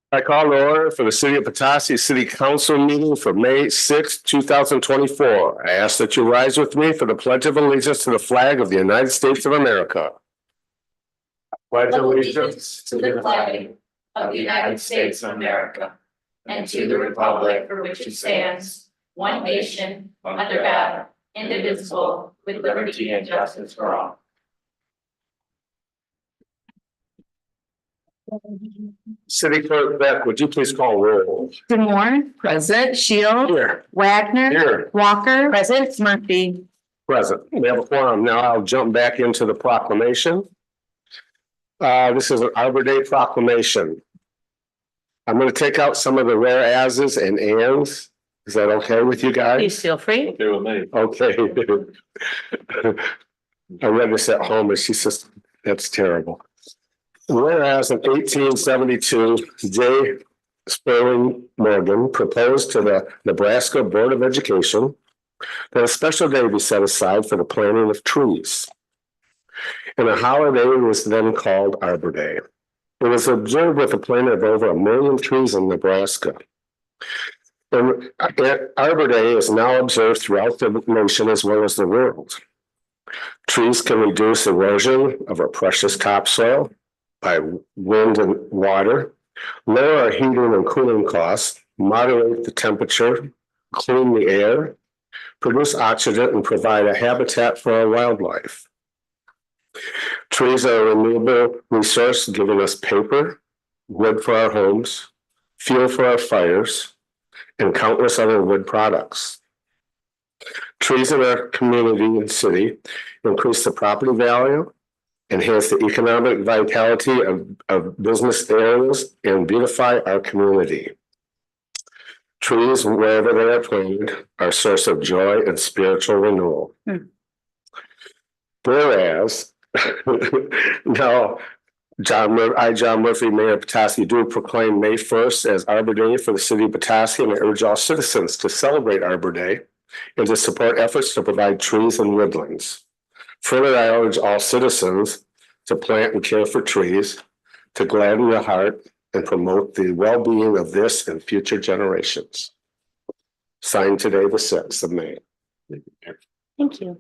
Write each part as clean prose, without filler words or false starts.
I call to order for the City of Petoskey City Council meeting for May 6, 2024. I ask that you rise with me for the Pledge of Allegiance to the flag of the United States of America. Pledge allegiance to the flag of the United States of America and to the republic for which it stands, one nation, under God, indivisible, with liberty and justice for all. City Clerk Beck, would you please call roll? Demore, present. Shield, Here. Wagner, Here. Walker, present. Murphy. Present. We have a quorum. Now I'll jump back into the proclamation. This is an Arbor Day proclamation. I'm going to take out some of the rare as's and ands. Is that okay with you guys? Please feel free. Okay with me. Okay. I read this at home and she says, that's terrible. Whereas in 1872, J. Sperling Morgan proposed to the Nebraska Board of Education that a special day be set aside for the planting of trees. And a holiday was then called Arbor Day. It was observed with a planting of over 1 million trees in Nebraska. And Arbor Day is now observed throughout the nation as well as the world. Trees can reduce erosion of our precious topsoil by wind and water, lower our heating and cooling costs, moderate the temperature, clean the air, produce oxygen, and provide a habitat for our wildlife. Trees are a renewable resource, giving us paper, wood for our homes, fuel for our fires, and countless other wood products. Trees in our community and city increase the property value, enhance the economic vitality of business areas, and beautify our community. Trees, wherever they are planted, are a source of joy and spiritual renewal. Whereas, now, John Murphy, Mayor of Petoskey, do proclaim May 1st as Arbor Day for the city of Petoskey, and I urge all citizens to celebrate Arbor Day and to support efforts to provide trees and woodlands. Further, I urge all citizens to plant and care for trees, to gladden the heart and promote the well-being of this and future generations. Signed today, the 6th of May. Thank you.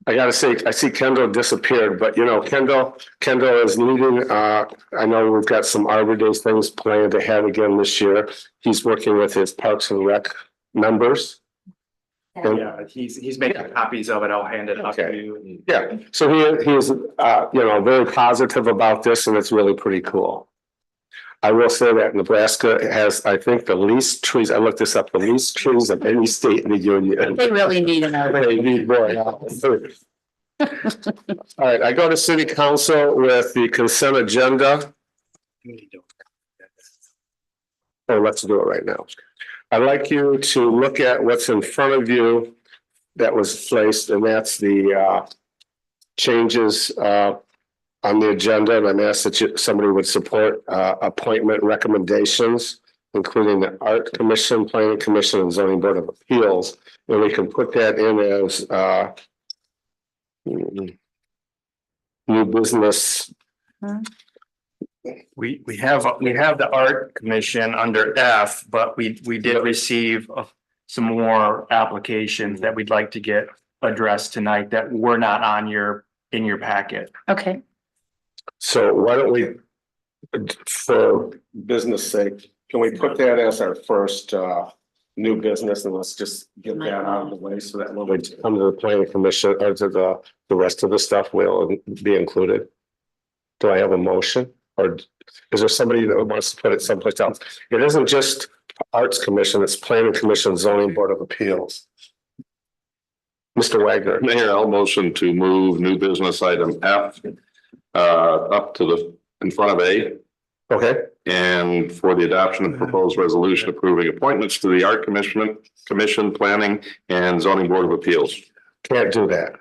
I gotta say, I see Kendall disappeared, but you know, Kendall is leading. I know we've got some Arbor Day things planned ahead again this year. He's working with his Parks and Rec members. Yeah, he's making copies of it. I'll hand it off to you. Yeah, so he is, very positive about this, and it's really pretty cool. I will say that Nebraska has, I think, the least trees. I looked this up, the least trees of any state in the union. They really need an Arbor They Day. need more. All right, I go to City Council with the consent agenda. Oh, let's do it right now. I'd like you to look at what's in front of you that was placed, and that's the changes on the agenda. And I'm asked that somebody would support appointment recommendations, including the Art Commission, Planning Commission, and Zoning Board of Appeals. And we can put that in as new business. We have the Art Commission under F, but we did receive some more applications that we'd like to get addressed tonight that were not on in your packet. Okay. So why don't we, for business sake, can we put that as our first new business, and let's just get that out of the way so that when we come to the planning commission or to the rest of the stuff will be included. Do I have a motion, or is there somebody that wants to put it someplace else? It isn't just Arts Commission, it's Planning Commission, Zoning Board of Appeals. Mr. Wagner. Mayor, I'll motion to move new business item F up to in front of A. Okay. And for the adoption of proposed resolution approving appointments to the Art Commission, Planning and Zoning Board of Appeals. Can't do that.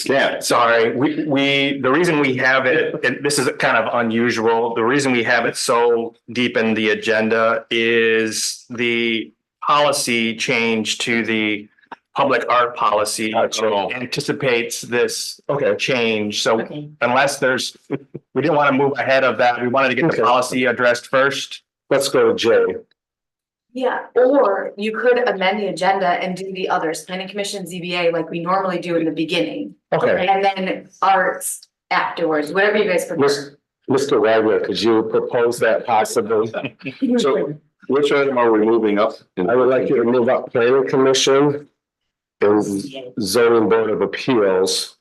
Yeah, sorry. The reason we have it, and this is kind of unusual, the reason we have it so deep in the agenda is the policy change to the public art policy anticipates this change. So unless we didn't want to move ahead of that, we wanted to get the policy addressed first. let's go to J. Yeah, or you could amend the agenda and do the others, planning commission, ZBA, like we normally do in the beginning. Okay, And then arts afterwards, whatever you guys prefer. Mr. Wagner, could you propose that possibly? So which item are we moving up? I would like you to move up planning commission and zoning board of appeals.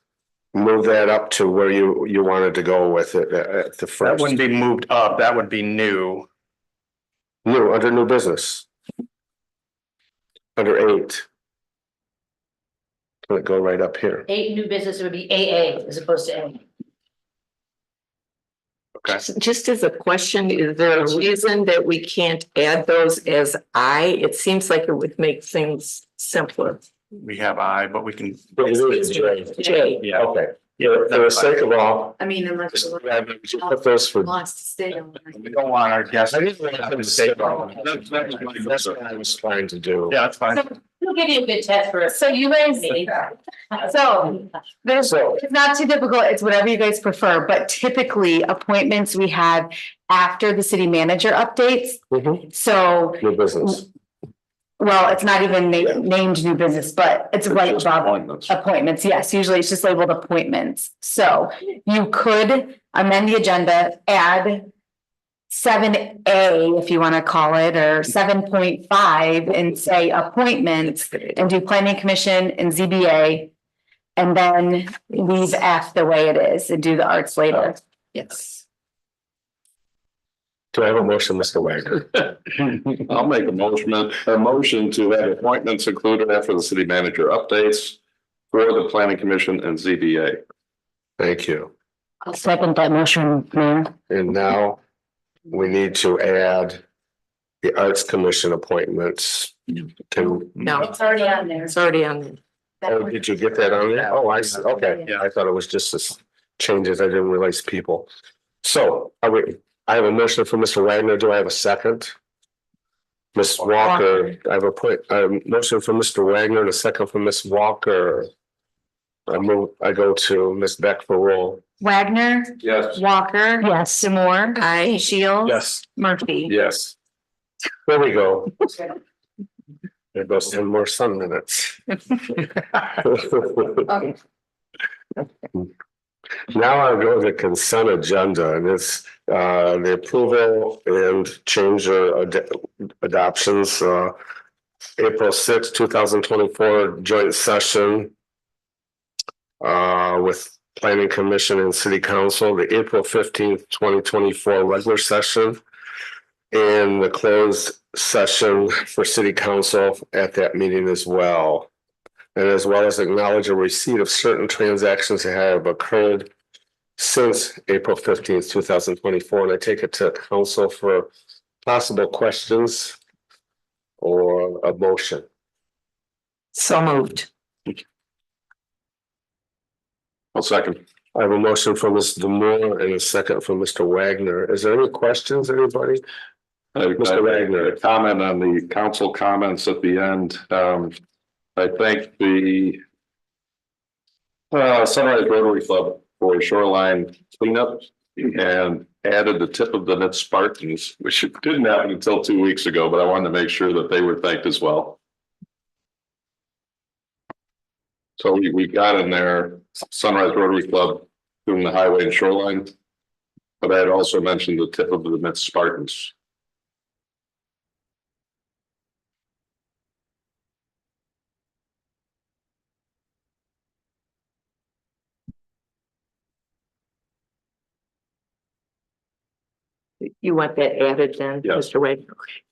Move that up to where you wanted to go with it at the That first. wouldn't be moved up, that would be new. New, under new business. Under 8. Let it go right up here. 8 new business would be AA as opposed to A. Just as a question, is there a reason that we can't add those as I? It seems like it would make things simpler. We have I, but we can. J. Yeah. Okay, for the sake of all, I mean, unless Mr. someone Wagner, would you put those for. wants to stay on. We don't want our guests. I didn't want to say that's what I was trying to do. Yeah, that's fine. We'll give you a good test for it. So you guys, so there's, So, it's not too difficult, it's whatever you guys prefer, but typically appointments we have after the city manager updates. mhm, So, new business. well, it's not even named new business, but it's right above Appointments. appointments. Yes, usually it's just labeled appointments. So you could amend the agenda, add 7A, if you want to call it, or 7.5 and say appointments and do planning commission and ZBA. And then leave F the way it is and do the arts later. Yes. Do I have a motion, Mr. Wagner? I'll make a motion to have appointments included after the city manager updates for the planning commission and ZBA. Thank you. I'll second that motion, Mayor. And now we need to add the Arts Commission appointments. Can, No, It's already on there. it's already on there. oh, did you get that on there? Oh, I see. Okay. Yeah. I thought it was just this changes. I didn't realize people. So I have a motion for Mr. Wagner. Do I have a second? Ms. Walker, I have a motion for Mr. Wagner and a second for Ms. Walker. I go to Ms. Beck for roll. Wagner, Yes. Walker. Yes. Demore. I, Shields. Yes. Murphy. Yes. There we go. There goes 10 more sun minutes. Okay. Now I'll go to the consent agenda and it's the approval and change or adoptions, April 6, 2024 joint session with planning commission and city council, the April 15th, 2024 regular session and the closed session for city council at that meeting as well. And as well as acknowledge a receipt of certain transactions that have occurred since April 15th, 2024. And I take it to council for possible questions or a motion. so moved. I'll second. I have a motion from Ms. Demore and a second from Mr. Wagner. Is there any questions, anybody? Mr. Wagner. Comment on the council comments at the end. I think the Sunrise Rotary Club for shoreline cleanup and added the tip of the net Spartans, which didn't happen until 2 weeks ago, but I wanted to make sure that they were thanked as well. So we got in there Sunrise Rotary Club doing the highway and shoreline. But I had also mentioned the tip of the net Spartans. You want that added then, Yes. Mr. Wagner? Okay.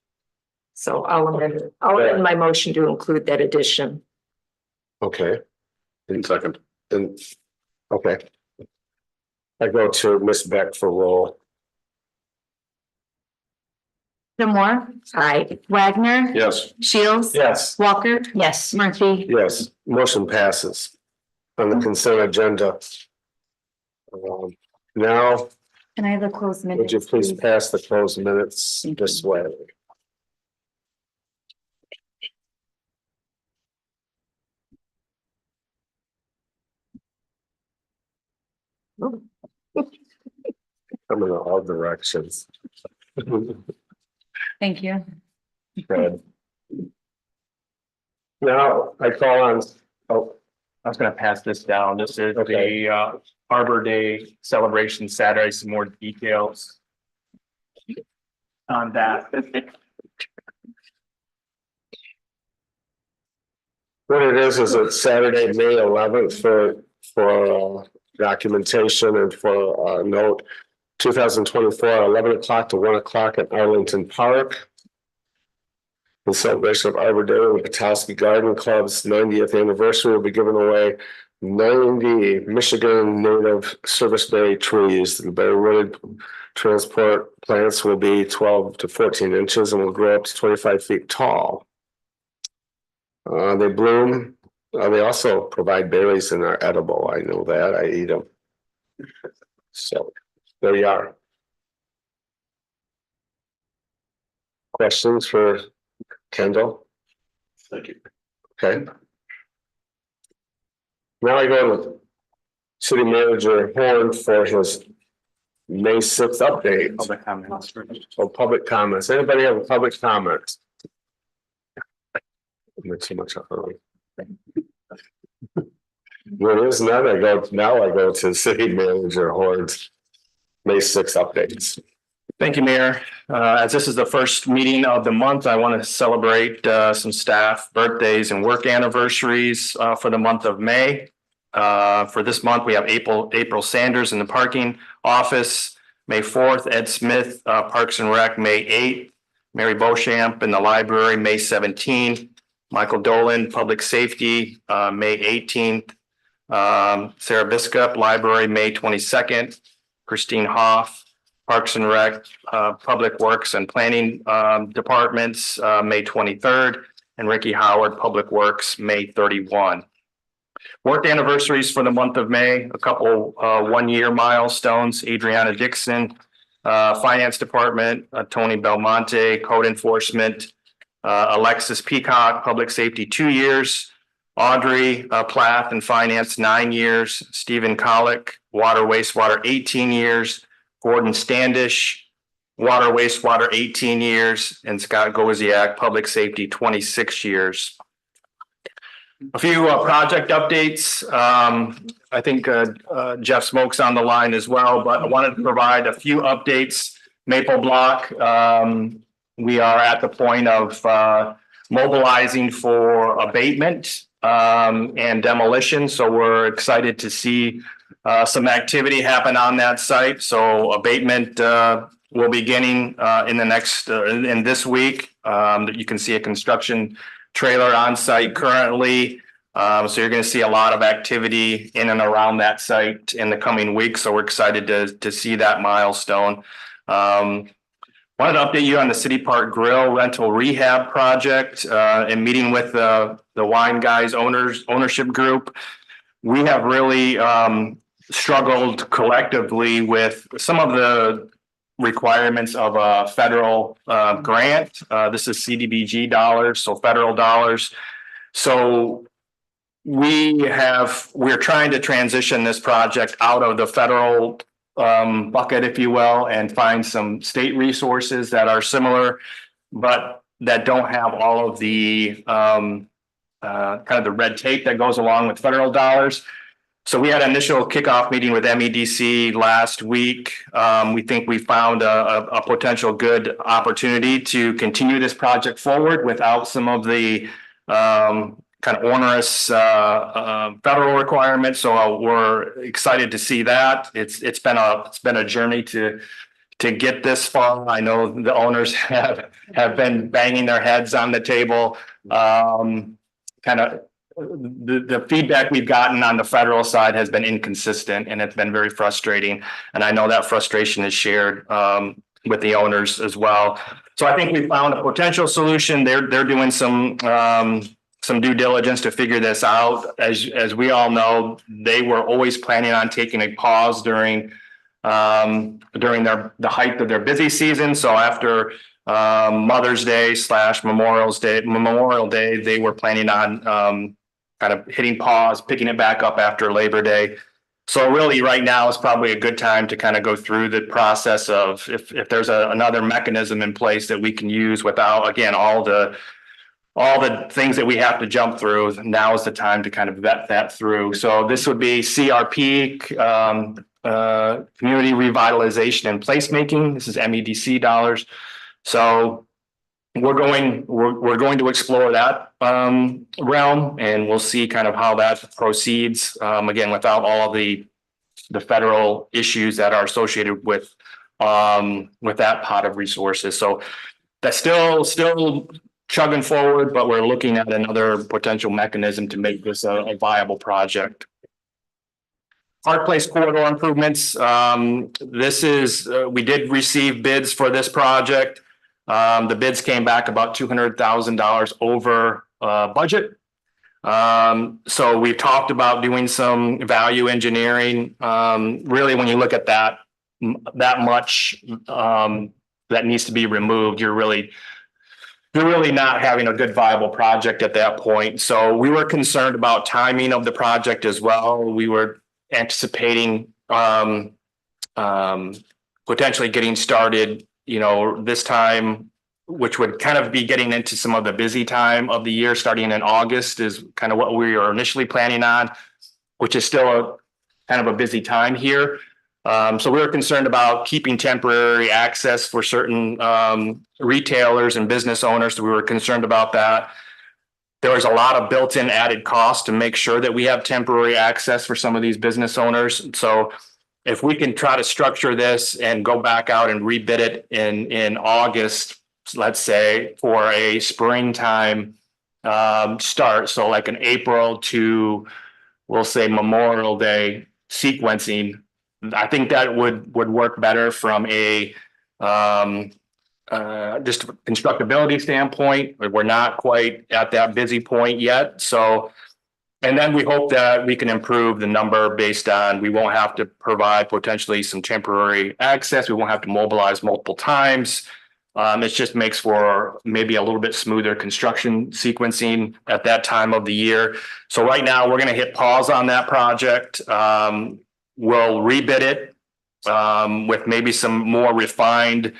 So I'll amend my motion to include that addition. Okay, Second. and, okay. I go to Ms. Beck for roll. Demore, I, Wagner. Yes. Shields. Yes. Walker. Yes. Murphy. Yes, motion passes on the consent agenda. Now, Can I have a closed minute? would you please pass the closed minutes this way? Coming in all directions. Thank you. Fred. Now, I call on, oh, I was gonna pass this down. This is Okay. the Arbor Day celebration Saturday, some more details on that. what it is it's Saturday, May 11th for documentation and for note 2024, 11 o'clock to 1 o'clock at Arlington Park. In celebration of Arbor Day, the Petoskey Garden Club's 90th anniversary will be giving away 90 Michigan native service berry trees. The berry wooded transport plants will be 12 to 14 inches and will grow up to 25 feet tall. They bloom. They also provide berries and are edible. I know that. I eat them. So there you are. Questions for Kendall? Thank you. Okay. Now I go to City Manager Horn for his May 6th update. Public comments. Oh, public comments. Anybody have a public comment? Not too much early. There is none. I go to City Manager Horn's May 6th updates. Thank you, Mayor. As this is the first meeting of the month, I want to celebrate some staff birthdays and work anniversaries for the month of May. For this month, we have April Sanders in the parking office, May 4th, Ed Smith, Parks and Rec, May 8th, Mary Beauchamp in the library, May 17th, Michael Dolan, Public Safety, May 18th, Sarah Biscup, Library, May 22nd, Christine Hoff, Parks and Rec, Public Works and Planning Departments, May 23rd, and Ricky Howard, Public Works, May 31. Work anniversaries for the month of May, a couple 1-year milestones, Adriana Dixon, Finance Department, Tony Belmonte, Code Enforcement, Alexis Peacock, Public Safety, 2 years, Audrey Plath in Finance, 9 years, Stephen Colick, Water Wastewater, 18 years, Gordon Standish, Water Wastewater, 18 years, and Scott Goziak, Public Safety, 26 years. A few project updates. I think Jeff Smoke's on the line as well, but I wanted to provide a few updates. Maple Block, we are at the point of mobilizing for abatement and demolition. So we're excited to see some activity happen on that site. So abatement will be beginning in the next in this week. You can see a construction trailer on site currently. So you're going to see a lot of activity in and around that site in the coming weeks. So we're excited to see that milestone. Wanted to update you on the City Park Grill rental rehab project and meeting with the Wine Guys ownership group. We have really struggled collectively with some of the requirements of a federal grant. This is CDBG dollars, so federal dollars. So we're trying to transition this project out of the federal bucket, if you will, and find some state resources that are similar, but that don't have all of the kind of the red tape that goes along with federal dollars. So we had an initial kickoff meeting with MEDC last week. We think we found a potential good opportunity to continue this project forward without some of the kind of onerous federal requirements. So we're excited to see that. It's been a journey to get this far. I know the owners have been banging their heads on the table. Kind of the feedback we've gotten on the federal side has been inconsistent, and it's been very frustrating. And I know that frustration is shared with the owners as well. So I think we found a potential solution. They're doing some due diligence to figure this out. As we all know, they were always planning on taking a pause during the height of their busy season. So after Mother's Day / Memorial Day, they were planning on kind of hitting pause, picking it back up after Labor Day. So really, right now is probably a good time to kind of go through the process of if there's another mechanism in place that we can use without, again, all the things that we have to jump through. Now is the time to kind of vet that through. So this would be CRP, community revitalization and placemaking. This is MEDC dollars. So we're going to explore that realm, and we'll see kind of how that proceeds. Again, without all of the federal issues that are associated with that pot of resources. So that's still chugging forward, but we're looking at another potential mechanism to make this a viable project. Park Place corridor improvements. This is we did receive bids for this project. The bids came back about $200,000 over budget. So we've talked about doing some value engineering. Really, when you look at that much that needs to be removed, you're really not having a good viable project at that point. So we were concerned about timing of the project as well. We were anticipating potentially getting started, this time, which would kind of be getting into some of the busy time of the year, starting in August is kind of what we were initially planning on, which is still kind of a busy time here. So we were concerned about keeping temporary access for certain retailers and business owners. So we were concerned about that. There was a lot of built-in added cost to make sure that we have temporary access for some of these business owners. So if we can try to structure this and go back out and rebid it in August, let's say, for a springtime start, so like an April to, we'll say, Memorial Day sequencing, I think that would work better from a just constructability standpoint. We're not quite at that busy point yet. So, and then we hope that we can improve the number based on, we won't have to provide potentially some temporary access. We won't have to mobilize multiple times. It just makes for maybe a little bit smoother construction sequencing at that time of the year. So right now we're going to hit pause on that project. We'll rebid it with maybe some more refined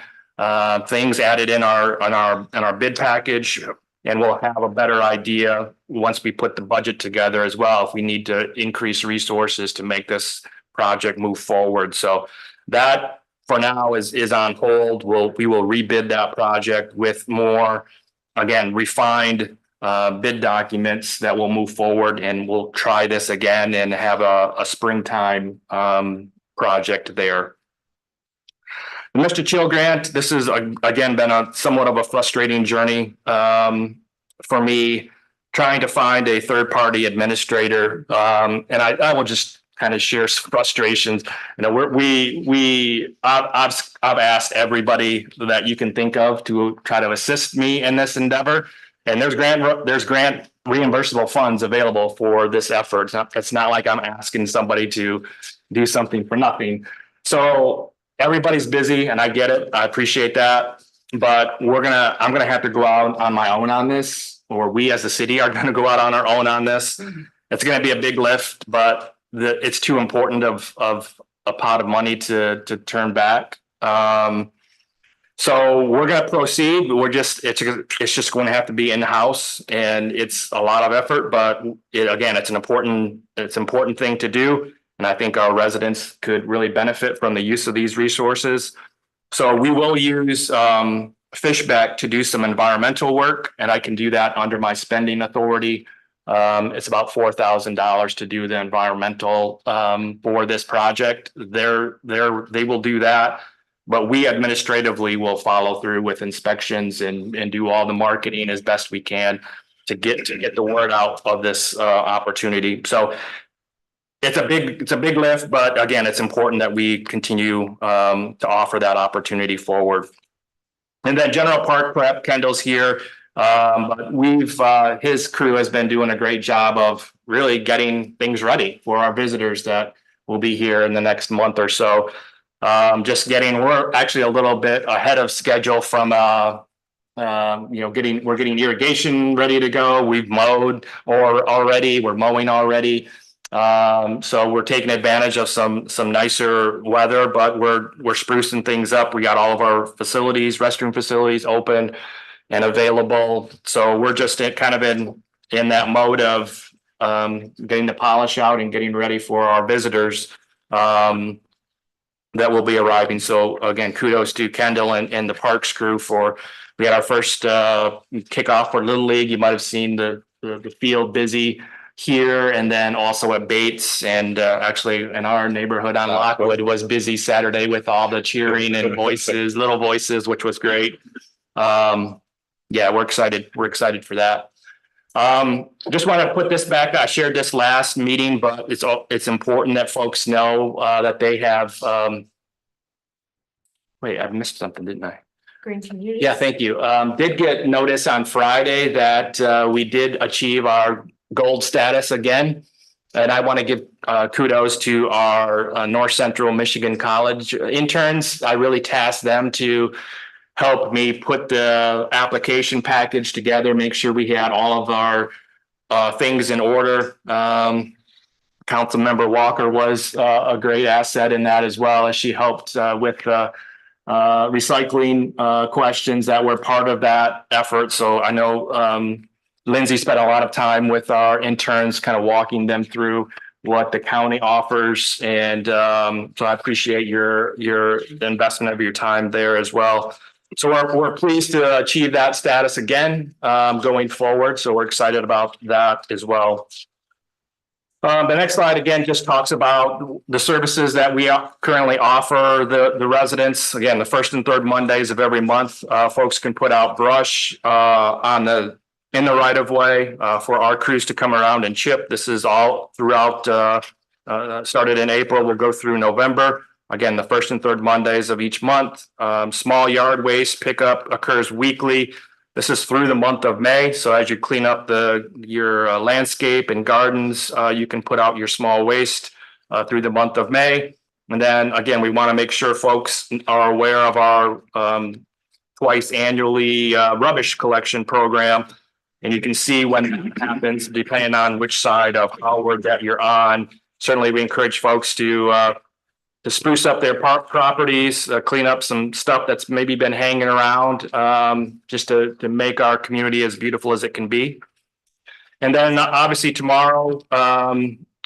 things added in our bid package, and we'll have a better idea once we put the budget together as well, if we need to increase resources to make this project move forward. So that for now is on hold. We will rebid that project with more, again, refined bid documents that will move forward, and we'll try this again and have a springtime project there. The Mr. Chill grant, this has again been somewhat of a frustrating journey for me, trying to find a third-party administrator. And I will just kind of share frustrations. I've asked everybody that you can think of to try to assist me in this endeavor. And there's grant reimbursable funds available for this effort. It's not like I'm asking somebody to do something for nothing. So everybody's busy, and I get it. I appreciate that. But I'm gonna have to go out on my own on this, or we as a city are gonna go out on our own on this. It's gonna be a big lift, but it's too important of a pot of money to turn back. So we're going to proceed. It's just going to have to be in-house, and it's a lot of effort, but it's an important thing to do. And I think our residents could really benefit from the use of these resources. So we will use Fishbeck to do some environmental work, and I can do that under my spending authority. It's about $4,000 to do the environmental for this project. They will do that. But we administratively will follow through with inspections and do all the marketing as best we can to get the word out of this opportunity. So it's a big lift, but again, it's important that we continue to offer that opportunity forward. And then General Park Prep, Kendall's here. But his crew has been doing a great job of really getting things ready for our visitors that will be here in the next month or so. We're actually a little bit ahead of schedule from we're getting irrigation ready to go. We've mowed we're mowing already. So we're taking advantage of some nicer weather, but we're sprucing things up. We got all of our facilities, restroom facilities open and available. So we're just kind of in that mode of getting the polish out and getting ready for our visitors that will be arriving. So again, kudos to Kendall and the Parks crew we had our first kickoff for Little League. You might have seen the field busy here and then also at Bates, and actually in our neighborhood on Lockwood was busy Saturday with all the cheering and little voices, which was great. Yeah, we're excited. We're excited for that. Just want to put this back. I shared this last meeting, but it's important that folks know that they have. Wait, I missed something, didn't I? Green communities. Yeah, thank you. Did get notice on Friday that we did achieve our gold status again. And I want to give kudos to our North Central Michigan College interns. I really tasked them to help me put the application package together, make sure we had all of our things in order. Councilmember Walker was a great asset in that as well, as she helped with recycling questions that were part of that effort. So I know Lindsay spent a lot of time with our interns, kind of walking them through what the county offers. And so I appreciate your investment of your time there as well. So we're pleased to achieve that status again going forward. So we're excited about that as well. The next slide again just talks about the services that we currently offer the residents. Again, the first and third Mondays of every month, folks can put out brush in the right of way for our crews to come around and chip. This is all throughout, started in April, we'll go through November. Again, the first and third Mondays of each month. Small yard waste pickup occurs weekly. This is through the month of May. So as you clean up your landscape and gardens, you can put out your small waste through the month of May. And then again, we want to make sure folks are aware of our twice annually rubbish collection program. And you can see when it happens, depending on which side of Howard that you're on. Certainly, we encourage folks to spruce up their properties, clean up some stuff that's maybe been hanging around, just to make our community as beautiful as it can be. And then obviously tomorrow,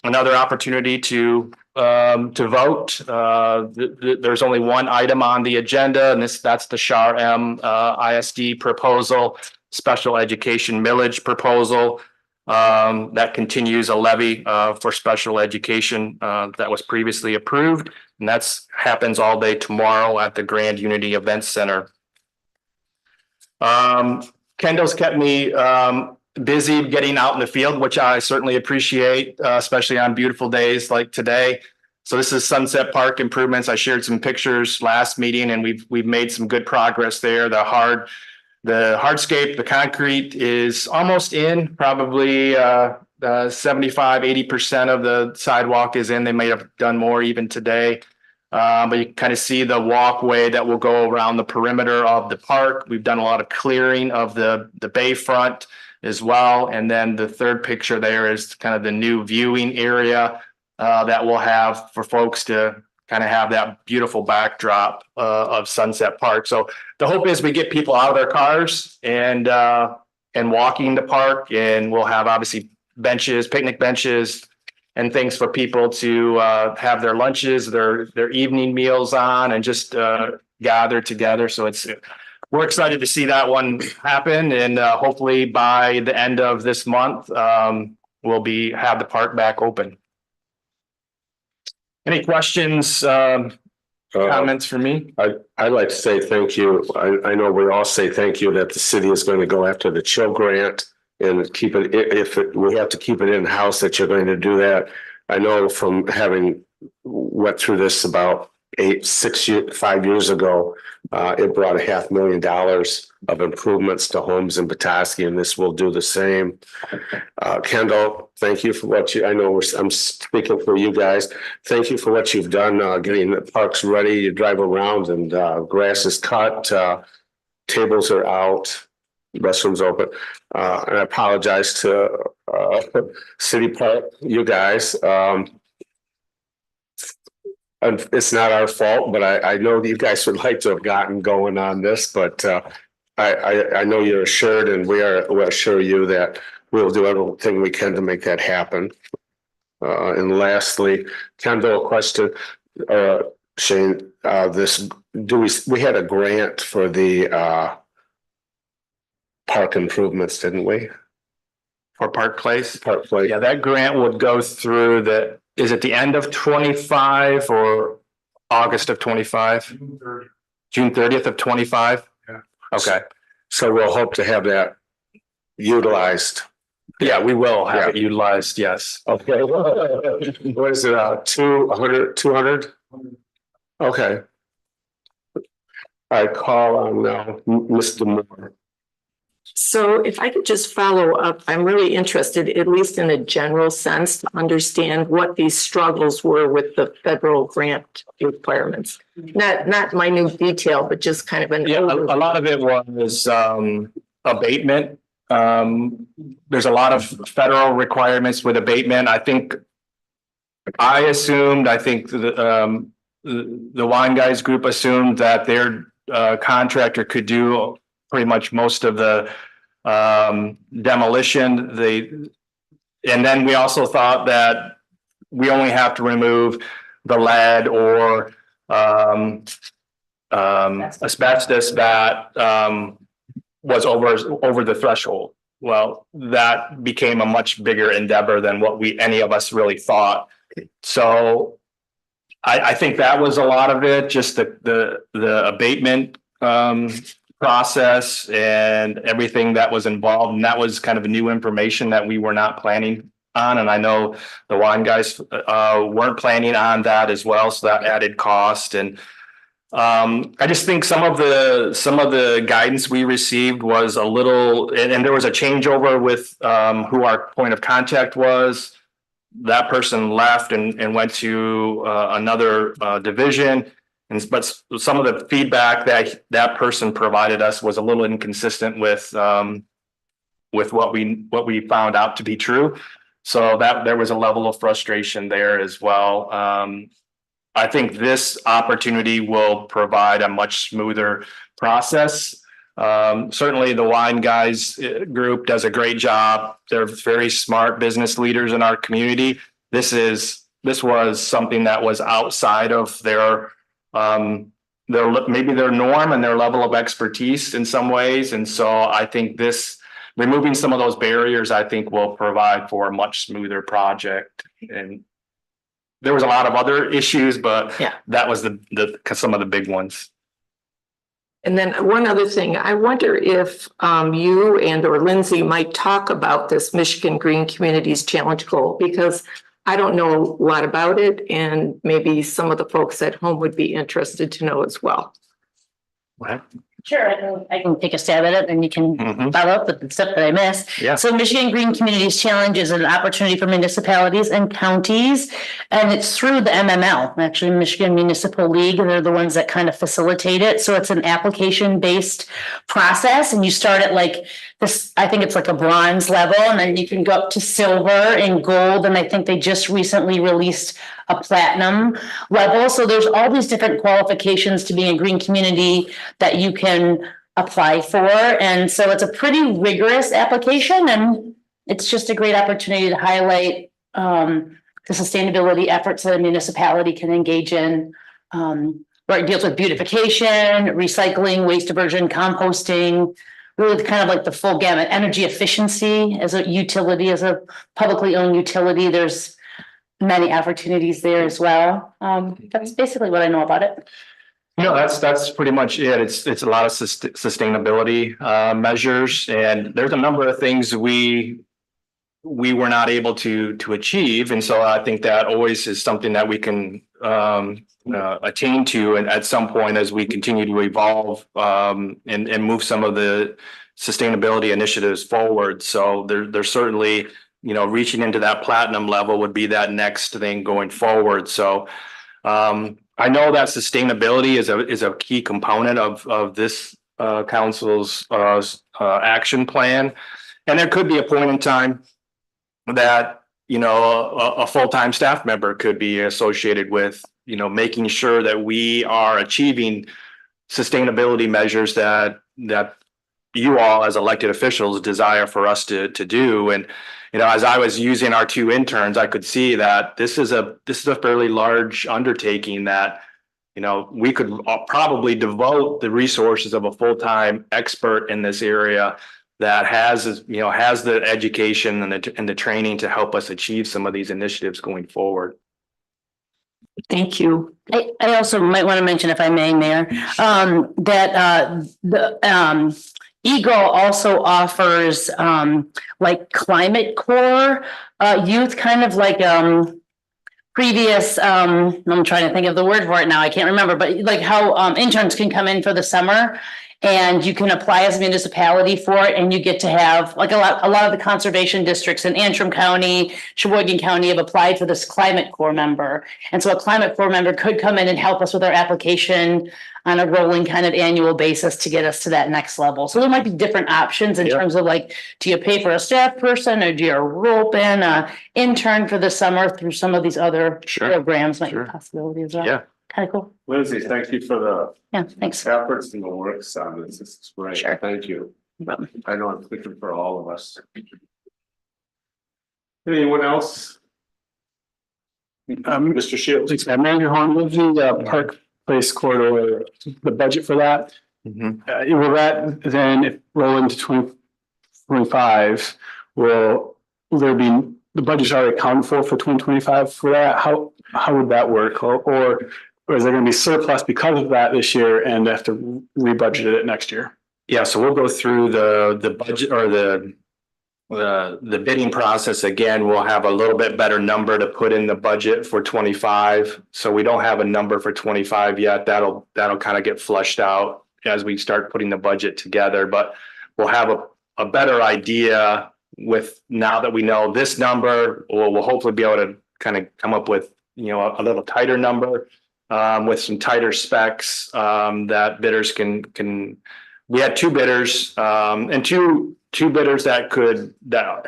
another opportunity to vote. There's only one item on the agenda, and that's the Char M ISD proposal, special education millage proposal. That continues a levy for special education that was previously approved. And that's happens all day tomorrow at the Grand Unity Event Center. Kendall's kept me busy getting out in the field, which I certainly appreciate, especially on beautiful days like today. So this is Sunset Park improvements. I shared some pictures last meeting and we've made some good progress there. The hardscape, the concrete is almost in, probably 75-80% of the sidewalk is in. They may have done more even today. But you can kind of see the walkway that will go around the perimeter of the park. We've done a lot of clearing of the bayfront as well. And then the third picture there is kind of the new viewing area that we'll have for folks to kind of have that beautiful backdrop of Sunset Park. So the hope is we get people out of their cars and walking the park, and we'll have obviously benches, picnic benches, and things for people to have their lunches, their evening meals on, and just gather together. So we're excited to see that one happen, and hopefully by the end of this month, we'll have the park back open. Any questions, comments for me? I'd like to say thank you. I know we all say thank you that the city is going to go after the chill grant and keep it, we have to keep it in-house, that you're going to do that. I know from having went through this about 5 years ago, it brought $500,000 of improvements to homes in Petoskey, and this will do the same. Kendall, thank you for what I know I'm speaking for you guys. Thank you for what you've done, getting the parks ready. You drive around and grass is cut, tables are out. restrooms open. And I apologize to, City Park, you guys. And it's not our fault, but I know that you guys would like to have gotten going on this, but, I know you're assured and we assure you that we'll do everything we can to make that happen. And lastly, Kendall, a question, Shane, we had a grant for the, park improvements, didn't we? For Park Place. Park Place. Yeah, that grant would go through is it the end of 25 or August of 25? June 30th of 25? Yeah. Okay. So we'll hope to have that utilized. Yeah, we will have it utilized, yes. Okay. What is it, 200? Okay. I call on now, Mr. Moore. So if I could just follow up, I'm really interested, at least in a general sense, to understand what these struggles were with the federal grant requirements. Not minute detail, but just kind of an Yeah, a overview. lot of it was abatement. There's a lot of federal requirements with abatement. I think the Wine Guys group assumed that their contractor could do pretty much most of the demolition. And then we also thought that we only have to remove the lead or asbestos that was over the threshold. Well, that became a much bigger endeavor than what any of us really thought. So I think that was a lot of it, just the abatement process and everything that was involved. And that was kind of new information that we were not planning on. And I know the Wine Guys weren't planning on that as well. So that added cost. And I just think some of the guidance we received was a little, and there was a changeover with who our point of contact was. That person left and went to another division. But some of the feedback that person provided us was a little inconsistent with what we found out to be true. So that there was a level of frustration there as well. I think this opportunity will provide a much smoother process. Certainly the Wine Guys group does a great job. They're very smart business leaders in our community. This was something that was outside of their maybe their norm and their level of expertise in some ways. And so I think removing some of those barriers, I think will provide for a much smoother project. And there was a lot of other issues, but that was some of the big ones. And then one other thing, I wonder if you or Lindsay might talk about this Michigan Green Communities Challenge goal, because I don't know a lot about it, and maybe some of the folks at home would be interested to know as well. Sure, I can take a stab at it and you can follow up with the stuff that I missed. Yeah. So Michigan Green Communities Challenge is an opportunity for municipalities and counties, and it's through the MML, actually Michigan Municipal League. They're the ones that kind of facilitate it. So it's an application-based process, and you start at like this, I think it's like a bronze level, and then you can go up to silver and gold. And I think they just recently released a platinum level. So there's all these different qualifications to being a green community that you can apply for. And so it's a pretty rigorous application, and it's just a great opportunity to highlight the sustainability efforts that a municipality can engage in. Where it deals with beautification, recycling, waste diversion, composting, really kind of like the full gamut. Energy efficiency as a utility, as a publicly owned utility. There's many opportunities there as well. That's basically what I know about it. No, that's pretty much it. It's a lot of sustainability measures, and there's a number of things we were not able to achieve, and so I think that always is something that we can attain to, and at some point as we continue to evolve and move some of the sustainability initiatives forward. So there's certainly, reaching into that platinum level would be that next thing going forward. So I know that sustainability is a key component of this council's action plan. And there could be a point in time that, you know, a full-time staff member could be associated with, you know, making sure that we are achieving sustainability measures that you all as elected officials desire for us to do. And, you know, as I was using our 2 interns, I could see that this is a fairly large undertaking that, you know, we could probably devote the resources of a full-time expert in this area that has the education and the training to help us achieve some of these initiatives going forward. Thank you. I also might want to mention, if I may, Mayor, that the Eagle also offers like Climate Corps youth, kind of like previous, I'm trying to think of the word for it now, I can't remember, but like how interns can come in for the summer and you can apply as a municipality for it, and you get to have like a lot of the conservation districts in Antrim County, Sheboygan County have applied for this Climate Corps member. And so a Climate Corps member could come in and help us with our application on a rolling kind of annual basis to get us to that next level. So there might be different options in terms of like, do you pay for a staff person or do you rope in an intern for the summer through some of these other programs? Might be a possibility as well. Yeah. Kind of cool. Lindsay, thank you for Yeah, thanks. the efforts and the works on this. This is great. Sure. Thank you. No problem. I know I'm thinking for all of us. Anyone else? Mr. Shields. Manager Horn, with the Park Place corridor, the budget for that, will that then roll into 2025? Will there be, the budget's already accounted for 2025 for that? How would that work? Or is there going to be surplus because of that this year and have to rebudget it next year? Yeah, so we'll go through the budget or the bidding process again. We'll have a little bit better number to put in the budget for 25. So we don't have a number for 25 yet. That'll kind of get flushed out as we start putting the budget together. But we'll have a better idea with, now that we know this number, or we'll hopefully be able to kind of come up with, you know, a little tighter number with some tighter specs that bidders can. We had 2 bidders and two bidders that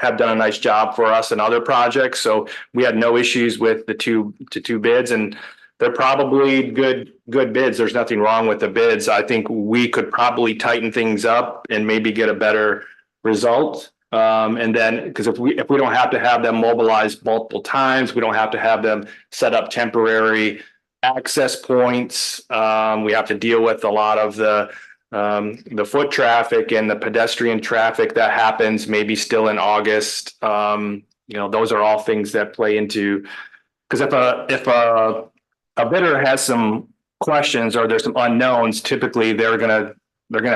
have done a nice job for us in other projects. So we had no issues with the two bids, and they're probably good bids. There's nothing wrong with the bids. I think we could probably tighten things up and maybe get a better result. And then, because if we don't have to have them mobilized multiple times, we don't have to have them set up temporary access points. We have to deal with a lot of the foot traffic and the pedestrian traffic that happens maybe still in August. You know, those are all things that play into, because if a bidder has some questions or there's some unknowns, typically they're gonna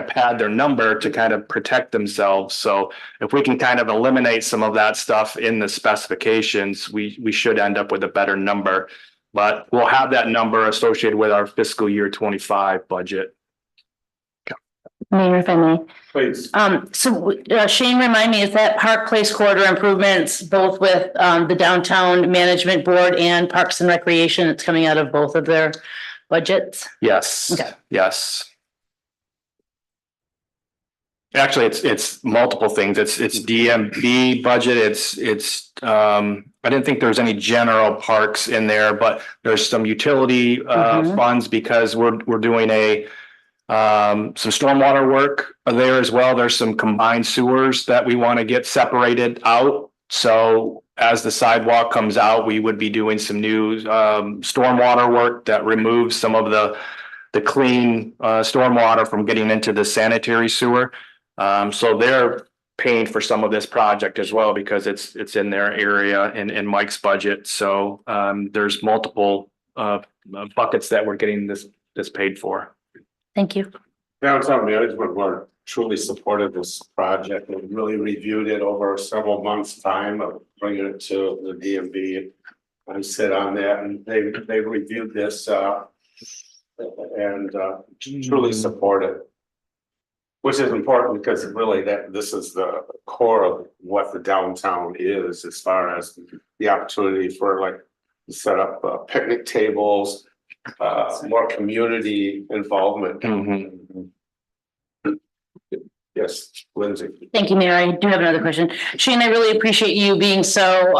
pad their number to kind of protect themselves. So if we can kind of eliminate some of that stuff in the specifications, we should end up with a better number. But we'll have that number associated with our fiscal year 25 budget. Mayor, if I may. Please. So Shane, remind me, is that Park Place corridor improvements both with the Downtown Management Board and Parks and Recreation? It's coming out of both of their budgets? Yes. Okay. Yes. Actually, it's multiple things. It's DMB budget. It's I didn't think there was any general parks in there, but there's some utility funds because we're doing some stormwater work there as well. There's some combined sewers that we want to get separated out. So as the sidewalk comes out, we would be doing some new stormwater work that removes some of the clean stormwater from getting into the sanitary sewer. So they're paying for some of this project as well because it's in their area in Mike's budget. So there's multiple buckets that we're getting this paid for. Thank you. Downtown Management Board truly supported this project and really reviewed it over several months' time of bringing it to the DMV. I sit on that, and they reviewed this and truly support it. Which is important because really this is the core of what the downtown is, as far as the opportunity for like to set up picnic tables, more community involvement. Yes, Lindsay. Thank you, Mayor. I do have another question. Shane, I really appreciate you being so,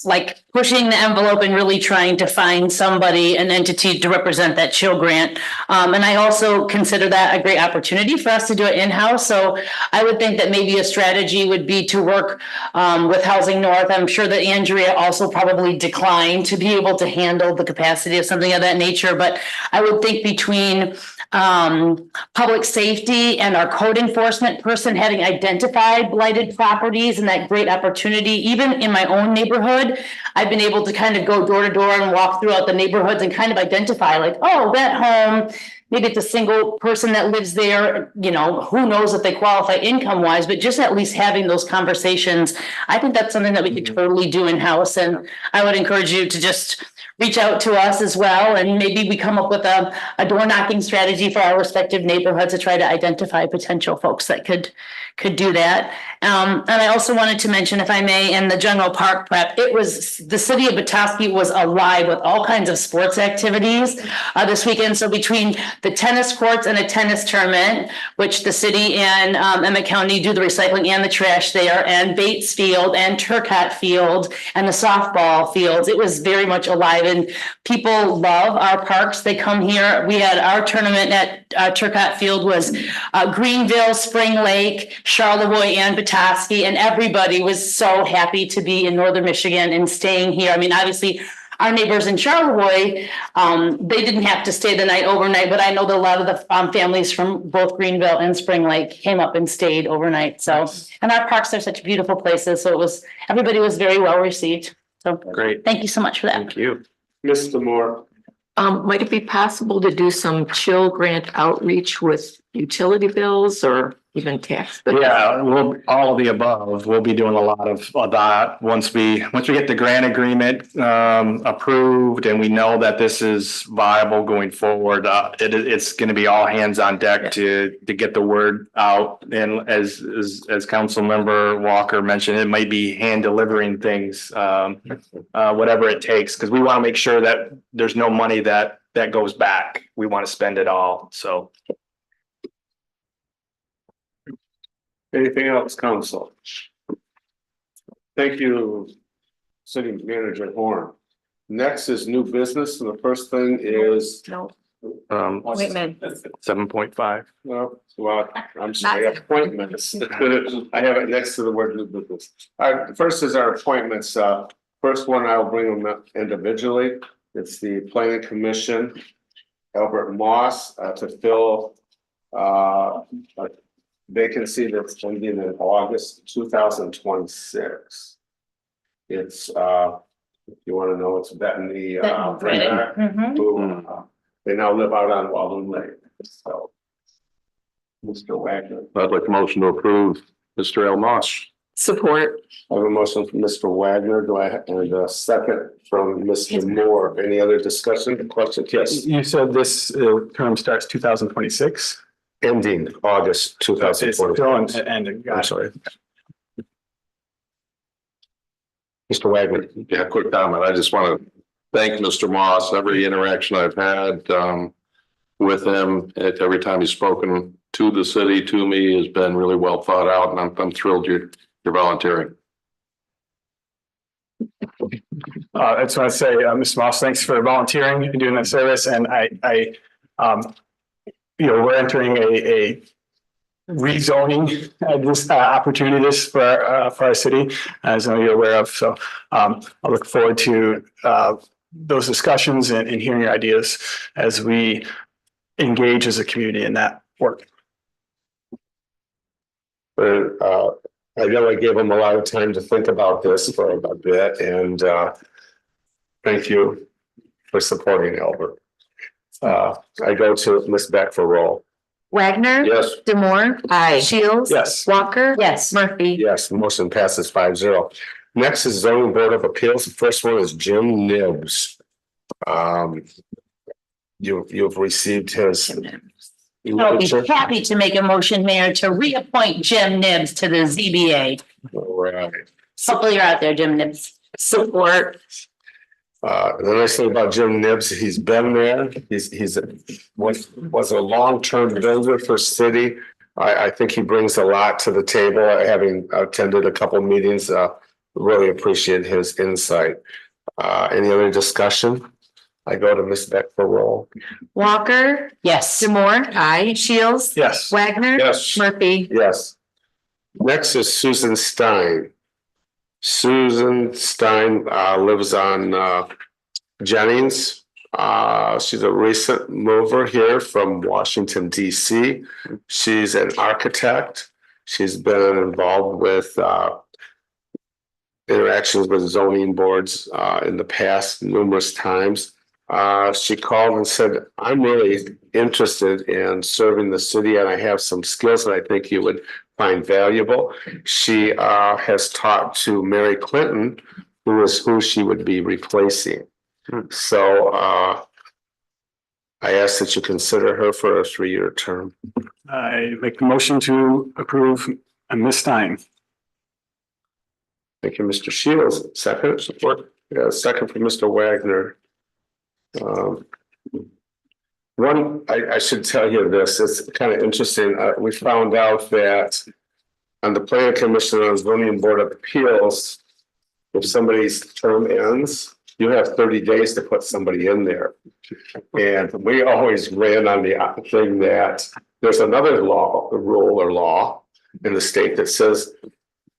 like pushing the envelope and really trying to find somebody, an entity to represent that chill grant. And I also consider that a great opportunity for us to do it in-house. So I would think that maybe a strategy would be to work with Housing North. I'm sure that Andrea also probably declined to be able to handle the capacity of something of that nature. But I would think between public safety and our code enforcement person having identified blighted properties and that great opportunity, even in my own neighborhood, I've been able to kind of go door to door and walk throughout the neighborhoods and kind of identify like, oh, that home, maybe it's a single person that lives there, you know, who knows if they qualify income wise, but just at least having those conversations, I think that's something that we could totally do in-house. And I would encourage you to just reach out to us as well, and maybe we come up with a door knocking strategy for our respective neighborhoods to try to identify potential folks that could do that. And I also wanted to mention, if I may, in the general park prep, it was, the city of Petoskey was alive with all kinds of sports activities this weekend. So between the tennis courts and a tennis tournament, which the city and Emmett County do the recycling and the trash there, and Bates Field and Turcotte Field and the softball fields, it was very much alive. And people love our parks. They come here. We had our tournament at Turcotte Field was Greenville, Spring Lake, Charlevoix, and Petoskey, and everybody was so happy to be in Northern Michigan and staying here. I mean, obviously, our neighbors in Charlevoix, they didn't have to stay the night overnight, but I know that a lot of the families from both Greenville and Spring Lake came up and stayed overnight. So, and our parks are such beautiful places. So it was, everybody was very well received. So Great. thank you so much for that. Thank you. Mr. Moore. Might it be possible to do some chill grant outreach with utility bills or even tax? bills? Yeah, we'll, all of the above. We'll be doing a lot of that once we get the grant agreement approved and we know that this is viable going forward. It's going to be all hands on deck to get the word out. And as Council Member Walker mentioned, it might be hand delivering things, whatever it takes, because we want to make sure that there's no money that goes back. We want to spend it all. So. Anything else, council? Thank you, City Manager Horn. Next is new business, and the first thing is. No. Wait a minute. 7.5. Well, I'm sorry, appointments. I have it next to the word new business. All right, the first is our appointments. First one, I'll bring them up individually. It's the Planning Commission, Albert Moss, to fill a vacancy that's ending in August 2026. It's if you want to know, it's Bethany Brenner, who they now live out on Walden Lake. So Mr. Wagner. I'd like a motion to approve Mr. Al Moss. Support. I have a motion from Mr. Wagner. Do I have a second from Mr. Moore? Any other discussion, questions? Yes. You said this term starts 2026? Ending August It's 2024. still ending. I'm sorry. Mr. Wagner. Yeah, quick comment. I just want to thank Mr. Moss. Every interaction I've had with him, every time he's spoken to the city, to me, has been really well thought out, and I'm thrilled you're volunteering. I just want to say, Mr. Moss, thanks for volunteering and doing that service. And we're entering a rezoning this opportunity for our city, as I know you're aware of. So I look forward to those discussions and hearing your ideas as we engage as a community in that work. I know I gave him a lot of time to think about this for a bit, and thank you for supporting Albert. I go to Ms. Beck for roll. Wagner. Yes. Demore. Aye. Shields. Yes. Walker. Yes. Murphy. Yes, the motion passes 5-0. Next is zoning board of appeals. The first one is Jim Nibbs. You've received his. I'll be happy to make a motion, Mayor, to reappoint Jim Nibbs to the ZBA. All right. Hopefully you're out there, Jim Nibbs. Support. The nice thing about Jim Nibbs, he's been there. Was a long-term vendor for city. I think he brings a lot to the table, having attended a couple meetings, really appreciate his insight. Any other discussion? I go to Ms. Beck for roll. Walker, Yes. Demore, Aye. Shields, Yes. Wagner. Yes. Murphy. Yes. Next is Susan Stein. Susan Stein lives on Jennings. She's a recent mover here from Washington, DC. She's an architect. She's been involved with interactions with zoning boards in the past numerous times. She called and said, I'm really interested in serving the city and I have some skills that I think you would find valuable. She has talked to Mary Clinton, who is who she would be replacing. So I ask that you consider her for a 3-year term. I make the motion to approve Ms. Stein. Thank you, Mr. Shields. Second support, second from Mr. Wagner. I should tell you this, it's kind of interesting. We found out that on the planning commission and zoning board of appeals, if somebody's term ends, you have 30 days to put somebody in there. And we always ran on the thing that there's another rule or law in the state that says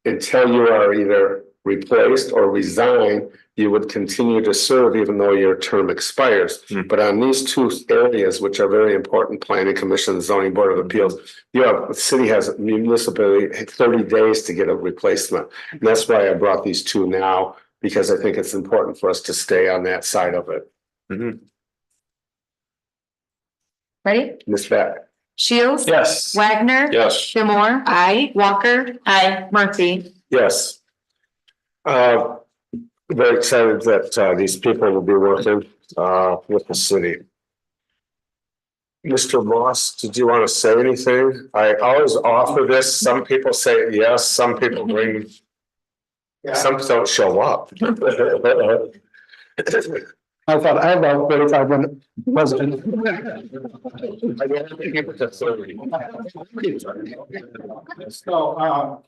until you are either replaced or resign, you would continue to serve even though your term expires. But on these two areas, which are very important, planning commission, zoning board of appeals, the city has municipality 30 days to get a replacement. And that's why I brought these two now, because I think it's important for us to stay on that side of it. Ready? Ms. Beck. Shields. Yes. Wagner. Yes. Demore. Aye. Walker. Aye. Murphy. Yes. Very excited that these people will be working with the city. Mr. Moss, did you want to say anything? I always offer this. Some people say yes, some people bring, some don't show up. I thought I about 35 when president. So,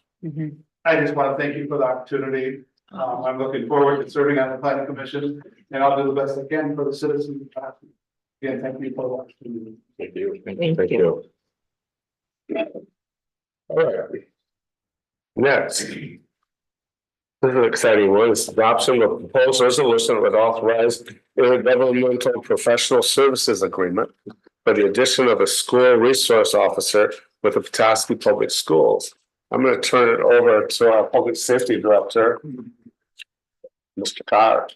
I just want to thank you for the opportunity. I'm looking forward to serving on the planning commission and I'll do the best I can for the citizens. Again, thank you for the opportunity. Thank you. Thank you. All right. Next. This is an exciting one. It's adoption of proposed resolution with authorized intergovernmental professional services agreement for the addition of a school resource officer with the Petoskey Public Schools. I'm going to turn it over to our public safety director, Mr. Carr.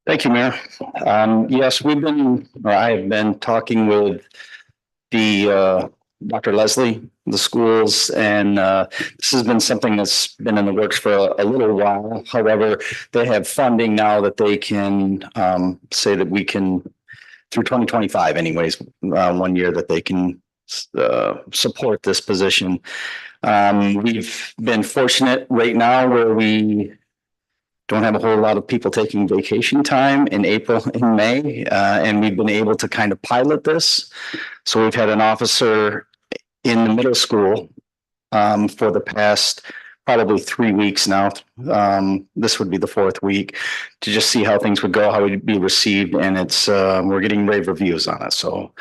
Thank you, Mayor. Yes, I have been talking with the Dr. Leslie, the schools, and this has been something that's been in the works for a little while. However, they have funding now that they can say that we can, through 2025 anyways, 1 year that they can support this position. We've been fortunate right now where we don't have a whole lot of people taking vacation time in April and May, and we've been able to kind of pilot this. So we've had an officer in the middle school for the past probably 3 weeks now. This would be the 4th week to just see how things would go, how it would be received, and it's we're getting rave reviews on it. So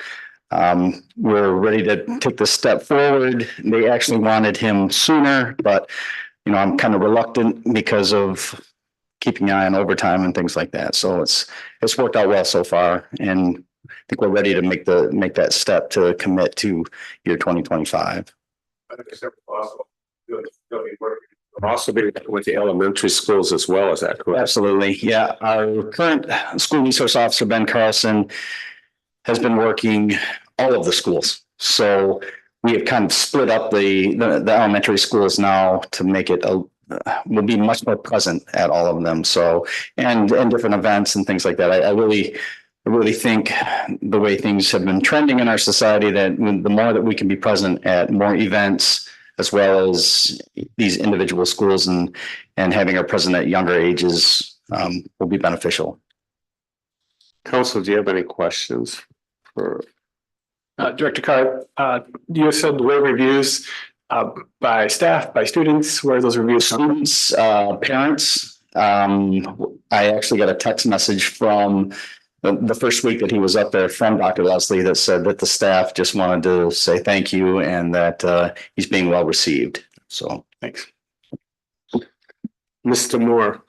we're ready to take this step forward. They actually wanted him sooner, but I'm kind of reluctant because of keeping an eye on overtime and things like that. So it's worked out well so far, and I think we're ready to make that step to commit to year 2025. Also be with the elementary schools as well, is that correct? Absolutely. Yeah. Our current school resource officer, Ben Carlson, has been working all of the schools. So we have kind of split up the elementary schools now to make it will be much more present at all of them. So, and different events and things like that. I really think the way things have been trending in our society, that the more that we can be present at more events, as well as these individual schools and having our present at younger ages will be beneficial. Council, do you have any questions for Director Carr, you said the waiver reviews by staff, by students, where are those reviews? Students, parents. I actually got a text message from the first week that he was up there from Dr. Leslie that said that the staff just wanted to say thank you and that he's being well received. So Thanks. Mr. Moore.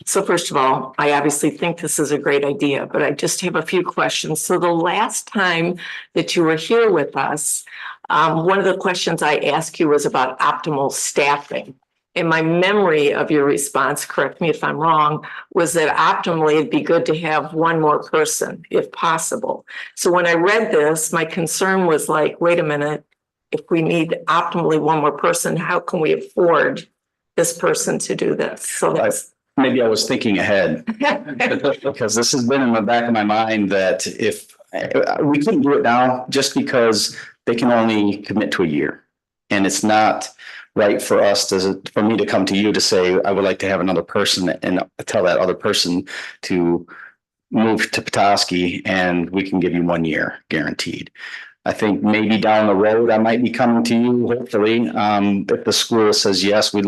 So first of all, I obviously think this is a great idea, but I just have a few questions. So the last time that you were here with us, one of the questions I asked you was about optimal staffing. And my memory of your response, correct me if I'm wrong, was that optimally it'd be good to have one more person if possible. So when I read this, my concern was like, wait a minute, if we need optimally one more person, how can we afford this person to do this? So that's. maybe I was thinking ahead because this has been in the back of my mind that if we couldn't do it now just because they can only commit to a year. And it's not right for us for me to come to you to say, I would like to have another person and tell that other person to move to Petoskey and we can give you 1 year guaranteed. I think maybe down the road, I might be coming to you, hopefully, if the school says, yes, we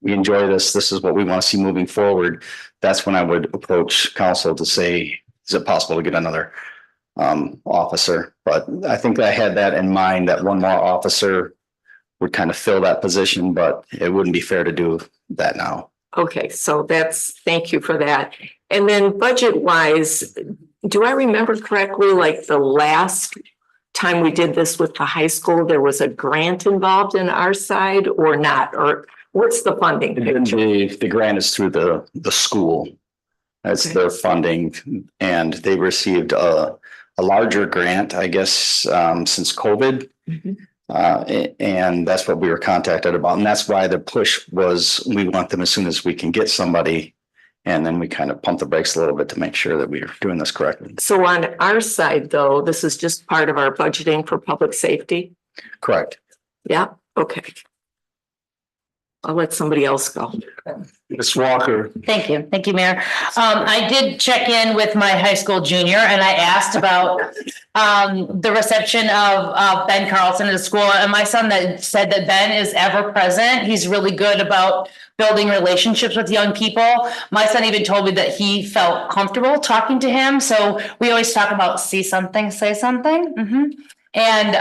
enjoy this. This is what we want to see moving forward. That's when I would approach council to say, is it possible to get another officer? But I think I had that in mind, that one more officer would kind of fill that position, but it wouldn't be fair to do that now. Okay, so thank you for that. And then budget wise, do I remember correctly, like the last time we did this with the high school, there was a grant involved in our side or not? Or what's the funding picture? The grant is through the school. That's Okay. their funding, and they received a larger grant, I guess, since COVID. Mhm. And that's what we were contacted about. And that's why the push was, we want them as soon as we can get somebody. And then we kind of pump the brakes a little bit to make sure that we're doing this correctly. So on our side, though, this is just part of our budgeting for public safety? Correct. Yeah, okay. I'll let somebody else go. Ms. Walker. Thank you. Thank you, Mayor. I did check in with my high school junior and I asked about the reception of Ben Carlson at the school. And my son that said that Ben is ever present. He's really good about building relationships with young people. My son even told me that he felt comfortable talking to him. So we always talk about see something, say something. And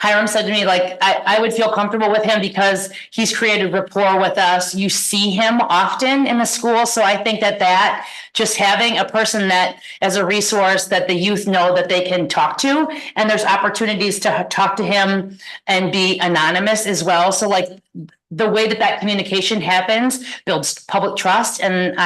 Hiram said to me, like, I would feel comfortable with him because he's created rapport with us. You see him often in the school. So I think that just having a person that as a resource that the youth know that they can talk to, and there's opportunities to talk to him and be anonymous as well. So like the way that communication happens builds public trust. And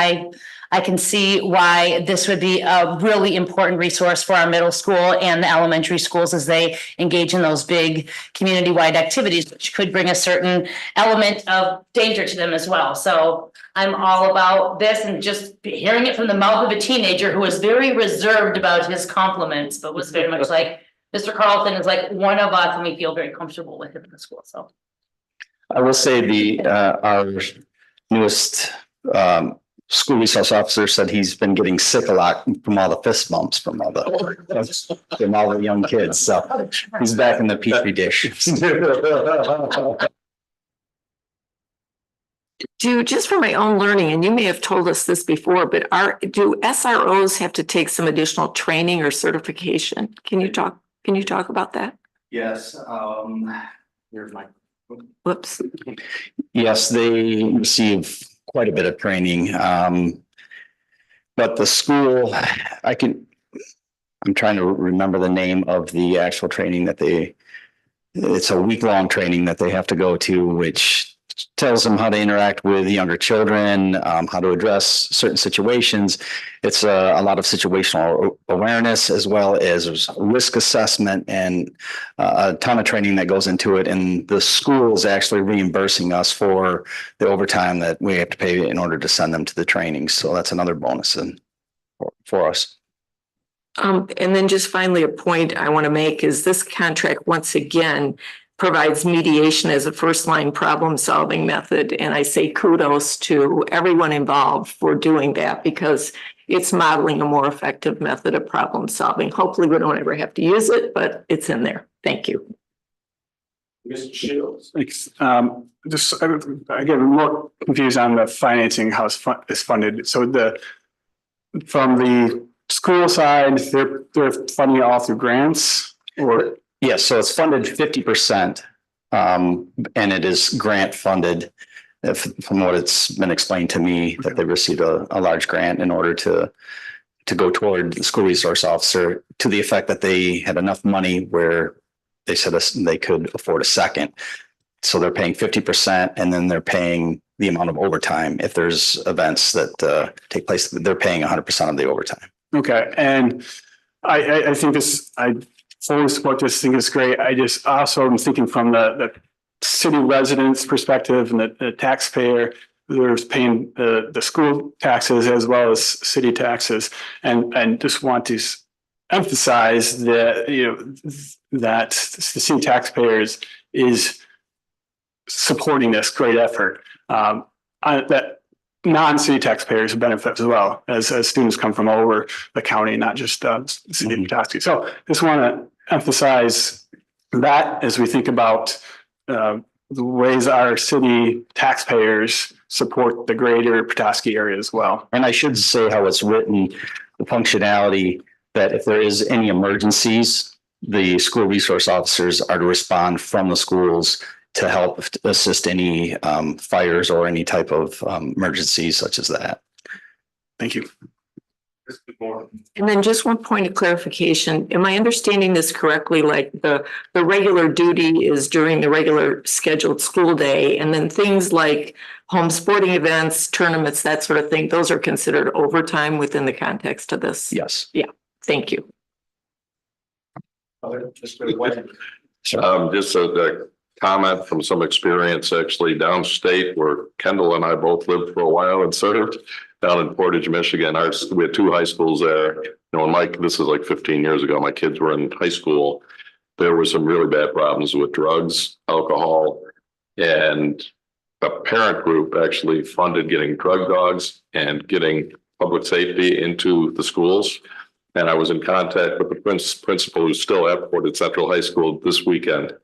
I can see why this would be a really important resource for our middle school and the elementary schools as they engage in those big community-wide activities, which could bring a certain element of danger to them as well. So I'm all about this, and just hearing it from the mouth of a teenager who was very reserved about his compliments, but was very much like, Mr. Carlton is like one of us and we feel very comfortable with him in the school, so. I will say our newest school resource officer said he's been getting sick a lot from all the fist bumps from all the young kids. So he's back in the petri dish. Just for my own learning, and you may have told us this before, but do SROs have to take some additional training or certification? Can you talk about that? Yes. Here's my. Whoops. Yes, they receive quite a bit of training. But the school, I'm trying to remember the name of the actual training it's a week-long training that they have to go to, which tells them how to interact with younger children, how to address certain situations. It's a lot of situational awareness as well as risk assessment and a ton of training that goes into it. And the school is actually reimbursing us for the overtime that we have to pay in order to send them to the training. So that's another bonus for us. And then just finally, a point I want to make is this contract, once again, provides mediation as a first-line problem-solving method. And I say kudos to everyone involved for doing that, because it's modeling a more effective method of problem solving. Hopefully, we don't ever have to use it, but it's in there. Thank you. Mr. Shields. Thanks. I get more confused on the financing, how it's funded. So from the school side, they're funding it all through grants or? Yes, so it's funded 50%. And it is grant funded. From what it's been explained to me, that they received a large grant in order to go toward the school resource officer, to the effect that they had enough money where they said they could afford a second. So they're paying 50%, and then they're paying the amount of overtime. If there's events that take place, they're paying 100% of the overtime. Okay, and I think I fully support this. I think it's great. I just also am thinking from the city residents' perspective and the taxpayer. There's paying the school taxes as well as city taxes, and just want to emphasize that that the city taxpayers is supporting this great effort. That non-city taxpayers benefit as well as students come from all over the county, not just the city of Petoskey. So just want to emphasize that as we think about the ways our city taxpayers support the greater Petoskey area as well. And I should say how it's written, the functionality that if there is any emergencies, the school resource officers are to respond from the schools to help assist any fires or any type of emergencies such as that. Thank you. And then just one point of clarification. Am I understanding this correctly? Like the regular duty is during the regular scheduled school day, and then things like home sporting events, tournaments, that sort of thing, those are considered overtime within the context of this? Yes. Yeah, thank you. Just a comment from some experience actually downstate where Kendall and I both lived for a while and served down in Portage, Michigan. We had two high schools there. This is like 15 years ago. My kids were in high school. There were some really bad problems with drugs, alcohol, and a parent group actually funded getting drug dogs and getting public safety into the schools. And I was in contact with the principal who's still at Portage Central High School this weekend.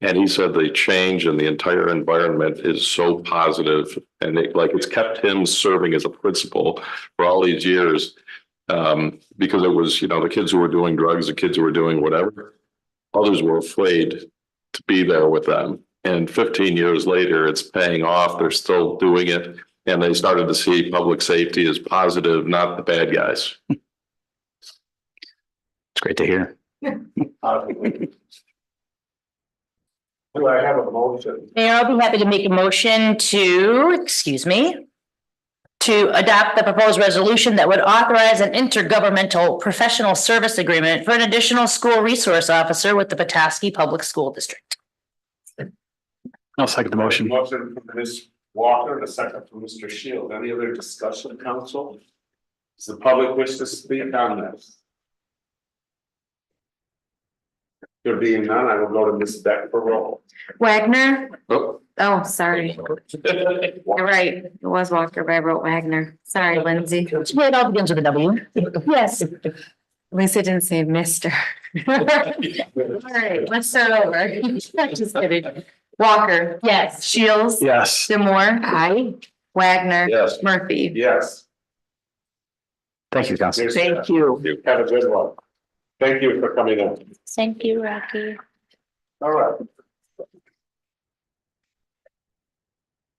And he said the change in the entire environment is so positive, and it's kept him serving as a principal for all these years. Because it was, the kids who were doing drugs, the kids who were doing whatever, others were afraid to be there with them. And 15 years later, it's paying off. They're still doing it. And they started to see public safety as positive, not the bad guys. It's great to hear. Do I have a motion? Mayor, I'll be happy to make a motion to adopt the proposed resolution that would authorize an intergovernmental professional service agreement for an additional school resource officer with the Petoskey Public School District. I'll second the motion. Motion from Ms. Walker and a second from Mr. Shield. Any other discussion, council? Does the public wish to speak on this? There being none, I will go to Ms. Beck for roll. Wagner. Oh. Oh, sorry. You're right. It was Walker, but I wrote Wagner. Sorry, Lindsay. It all begins with a W. Yes. At least I didn't say Mr. All right, let's start over. Just kidding. Walker. Yes. Shields. Yes. Demore. Aye. Wagner. Yes. Murphy. Yes. Thank you, Council. Thank you. Have a good one. Thank you for coming in. Thank you, Rocky. All right.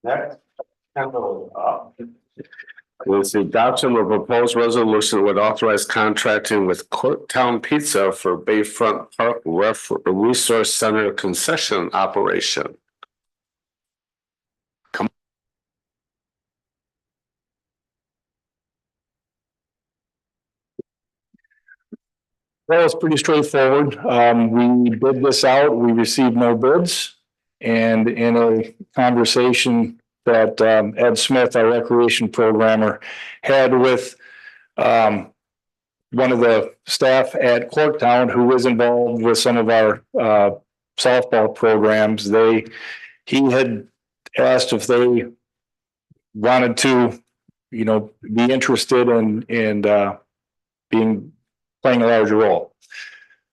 Next. With the adoption of a proposed resolution would authorize contracting with Cooktown Pizza for Bayfront Park Resource Center concession operation. Well, it's pretty straightforward. We bid this out, we received no bids. And in a conversation that Ed Smith, our recreation programmer, had with one of the staff at Clarktown who was involved with some of our softball programs, he had asked if they wanted to you know, be interested in playing a larger role.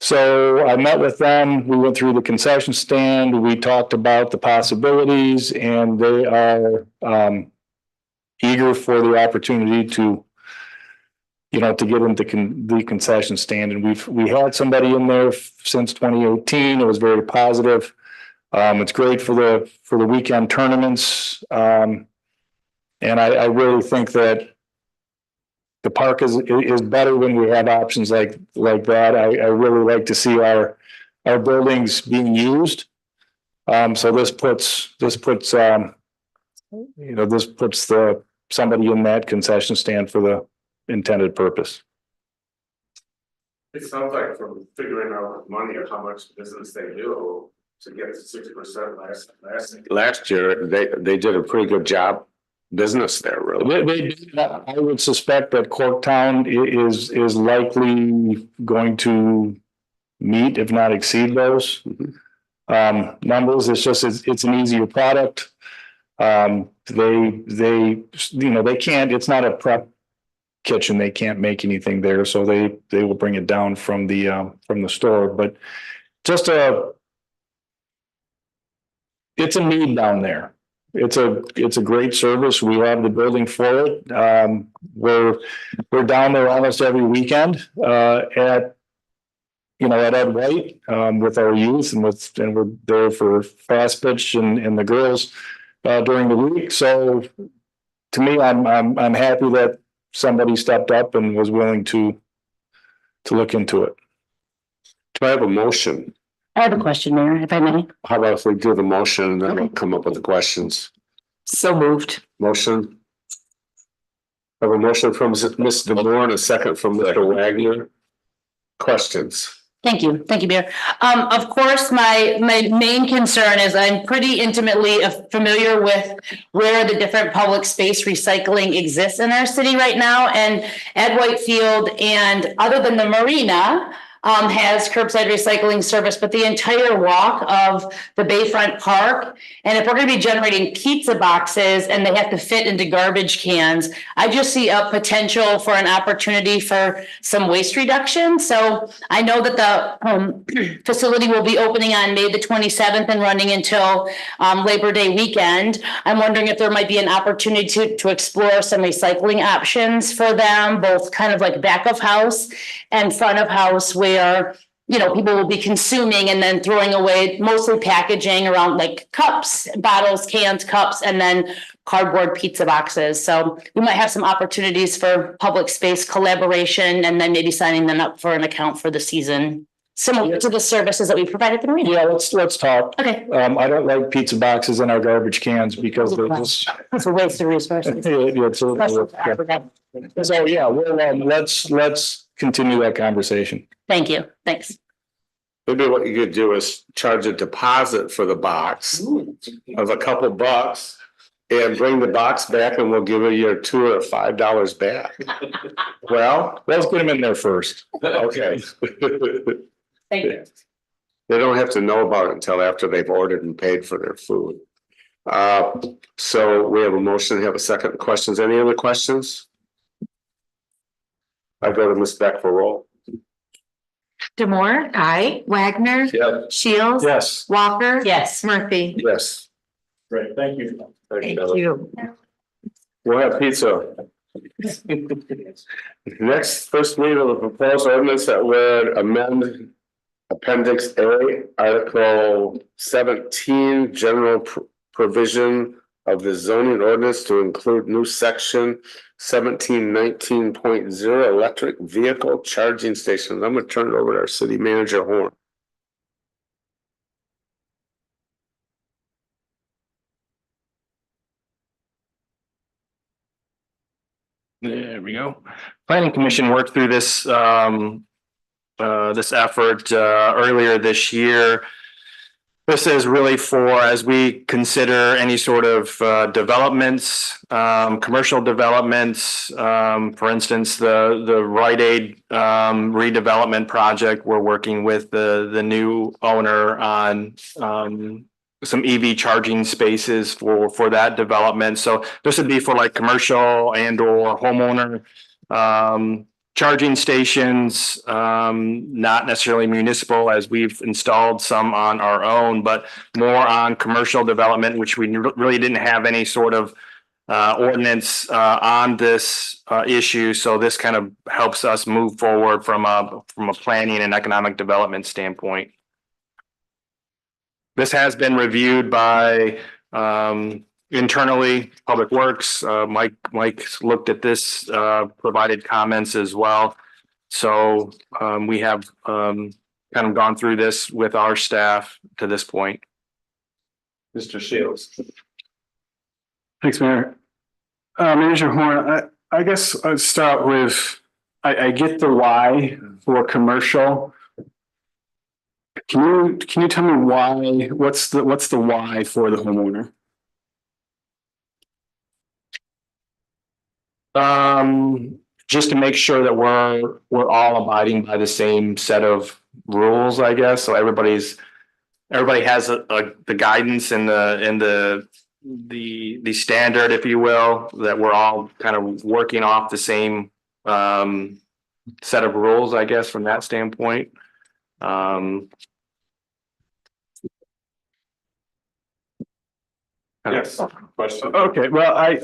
So I met with them, we went through the concession stand, we talked about the possibilities, and they are eager for the opportunity to, you know, to get into the concession stand. And we had somebody in there since 2018. It was very positive. It's great for the weekend tournaments. And I really think that the park is better when we have options like that. I really like to see our buildings being used. So this puts somebody in that concession stand for the intended purpose. It sounds like from figuring out money or how much business they do to get to 60% last year, they did a pretty good job business there, really. I would suspect that Corktown is likely going to meet, if not exceed those numbers. It's just, it's an easier product. They can't, it's not a prep kitchen. They can't make anything there. So they will bring it down from the store, but just it's a need down there. It's a great service. We have the building for it. We're down there almost every weekend, at Ed White, with our youth and we're there for fast pitch and the girls, during the week. So to me, I'm happy that somebody stepped up and was willing to look into it. Do I have a motion? I have a question, Mayor, if I may. How about if we do the motion and then we'll come up with the questions? So moved. Motion. I have a motion from Ms. DeMore and a second from Mr. Wagner. Questions? Thank you, Mayor. Of course, my main concern is I'm pretty intimately familiar with where the different public space recycling exists in our city right now. And Ed White Field, and other than the marina, has curbside recycling service, but the entire walk of the Bayfront Park. And if we're going to be generating pizza boxes and they have to fit into garbage cans, I just see a potential for an opportunity for some waste reduction. So I know that the facility will be opening on May the 27th and running until Labor Day weekend. I'm wondering if there might be an opportunity to explore some recycling options for them, both kind of like back of house and front of house, where, you know, people will be consuming and then throwing away mostly packaging around like cups, bottles, cans, cups, and then cardboard pizza boxes. So we might have some opportunities for public space collaboration and then maybe signing them up for an account for the season, similar to the services that we provide at the marina. Yeah, let's talk. Okay. I don't like pizza boxes in our garbage cans because they're just. That's a waste of resources. So, yeah, well, let's continue that conversation. Thank you. Thanks. Maybe what you could do is charge a deposit for the box of a couple bucks and bring the box back and we'll give you your $2 or $5 back. Well, let's get them in there first. Okay. Thank you. They don't have to know about it until after they've ordered and paid for their food. So we have a motion, have a second. Questions? Any other questions? I go to Ms. Beck for roll. DeMore. Aye. Wagner. Yeah. Shields. Yes. Walker. Yes. Murphy. Yes. Great, thank you. Thank you. We'll have pizza. Next, first reading of the proposed ordinance that would amend Appendix A, Article 17, General Provision of the zoning ordinance to include new section 1719.0 electric vehicle charging stations. I'm going to turn it over to our city manager, Horn. There we go. Planning Commission worked through this this effort earlier this year. This is really for, as we consider any sort of developments, commercial developments, for instance, the Rite Aid redevelopment project. We're working with the new owner on some EV charging spaces for that development. So this would be for like commercial and or homeowner charging stations, not necessarily municipal, as we've installed some on our own, but more on commercial development, which we really didn't have any sort of ordinance on this issue. So this kind of helps us move forward from a planning and economic development standpoint. This has been reviewed by internally, Public Works. Mike looked at this, provided comments as well. So we have kind of gone through this with our staff to this point. Mr. Shields. Thanks, Mayor. Manager Horn, I guess I'd start with, I get the why for commercial. Can you tell me why, what's the why for the homeowner? Just to make sure that we're all abiding by the same set of rules, I guess. So everybody has the guidance and the standard, if you will, that we're all kind of working off the same set of rules, I guess, from that standpoint. Yes, question. Okay, well, I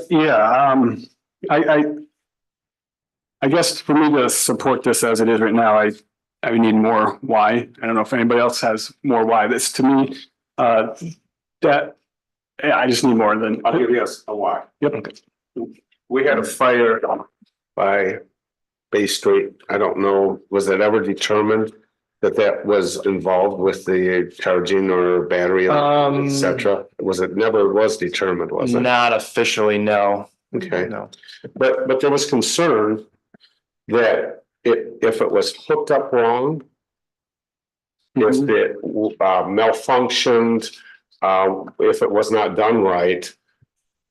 guess for me to support this as it is right now, I would need more why. I don't know if anybody else has more why. This to me, I just need more than. I'll give you a why. Yep. We had a fire by Bay Street. I don't know, was it ever determined that was involved with the charging or battery, et cetera? Never was determined, was it? Not officially, no. Okay, No. but there was concern that if it was hooked up wrong, if it malfunctioned, if it was not done right,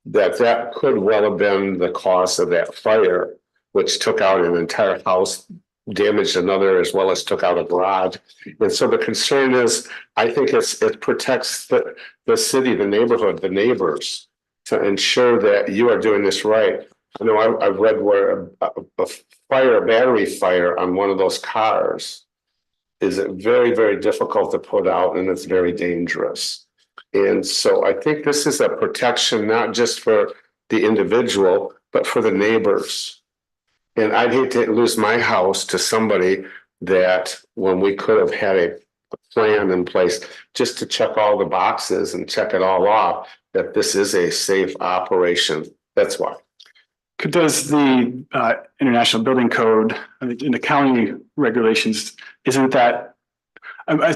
that could well have been the cause of that fire, which took out an entire house, damaged another, as well as took out a garage. And so the concern is, I think it protects the city, the neighborhood, the neighbors, to ensure that you are doing this right. I know I've read where a battery fire on one of those cars is very, very difficult to put out, and it's very dangerous. And so I think this is a protection, not just for the individual, but for the neighbors. And I'd hate to lose my house to somebody that, when we could have had a plan in place just to check all the boxes and check it all off, that this is a safe operation. That's why. Does the International Building Code in the county regulations, isn't that?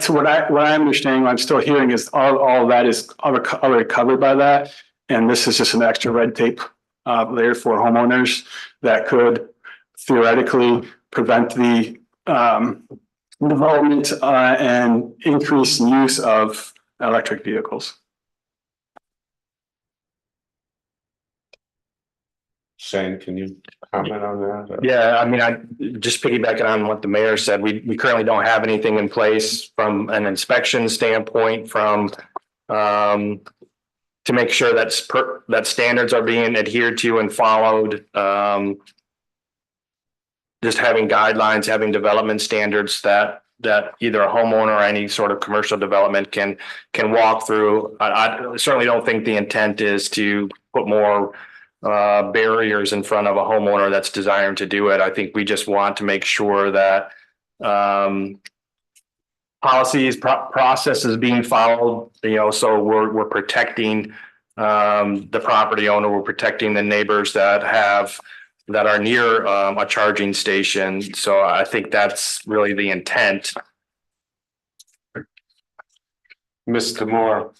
So what I'm understanding, what I'm still hearing is all of that is already covered by that, and this is just an extra red tape layer for homeowners that could theoretically prevent the development and increase use of electric vehicles. Shane, can you comment on that? Yeah, I mean, I just piggybacking on what the mayor said, we currently don't have anything in place from an inspection standpoint, from to make sure that standards are being adhered to and followed. Just having guidelines, having development standards that either a homeowner or any sort of commercial development can walk through. I certainly don't think the intent is to put more barriers in front of a homeowner that's desiring to do it. I think we just want to make sure that policies, processes being followed, so we're protecting the property owner, we're protecting the neighbors that are near a charging station. So I think that's really the intent. Mr. Moore.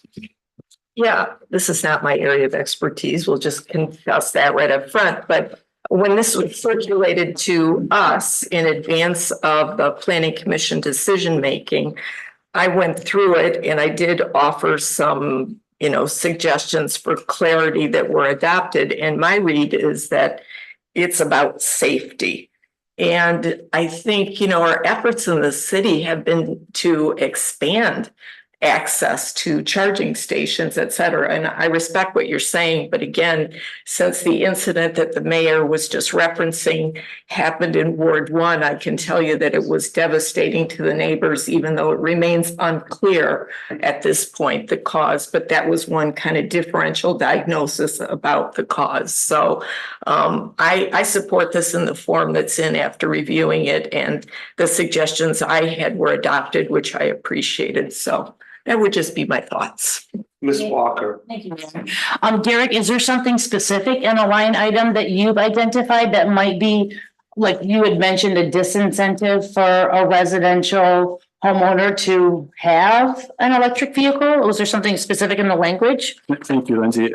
Yeah, this is not my area of expertise. We'll just confess that right up front. But when this was circulated to us in advance of the Planning Commission decision making, I went through it and I did offer some, suggestions for clarity that were adopted. And my read is that it's about safety. And I think, our efforts in the city have been to expand access to charging stations, et cetera. And I respect what you're saying, but again, since the incident that the mayor was just referencing happened in Ward 1, I can tell you that it was devastating to the neighbors, even though it remains unclear at this point, the cause, but that was one kind of differential diagnosis about the cause. So I support this in the form that's in after reviewing it, and the suggestions I had were adopted, which I appreciated. So that would just be my thoughts. Ms. Walker. Thank you, Mayor. Derek, is there something specific in a line item that you've identified that might be, like you had mentioned, a disincentive for a residential homeowner to have an electric vehicle? Was there something specific in the language? Thank you, Lindsay.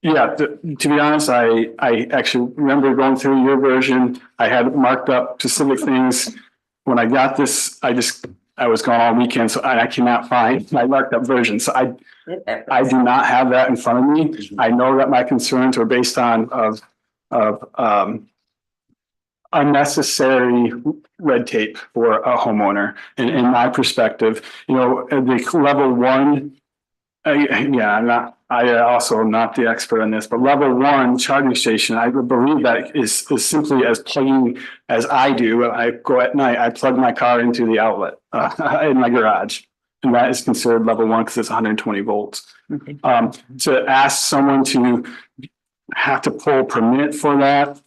Yeah, to be honest, I actually remember going through your version. I had marked up specific things. When I got this, I was gone all weekend, so I cannot find my marked up version. So I do not have that in front of me. I know that my concerns are based on unnecessary red tape for a homeowner. In my perspective, you know, the level 1, I also am not the expert on this, but level 1 charging station, I believe that is simply as plugging as I do. I go at night, I plug my car into the outlet in my garage. And that is considered level 1 because it's 120 volts. Okay. To ask someone to have to pull a permit for that,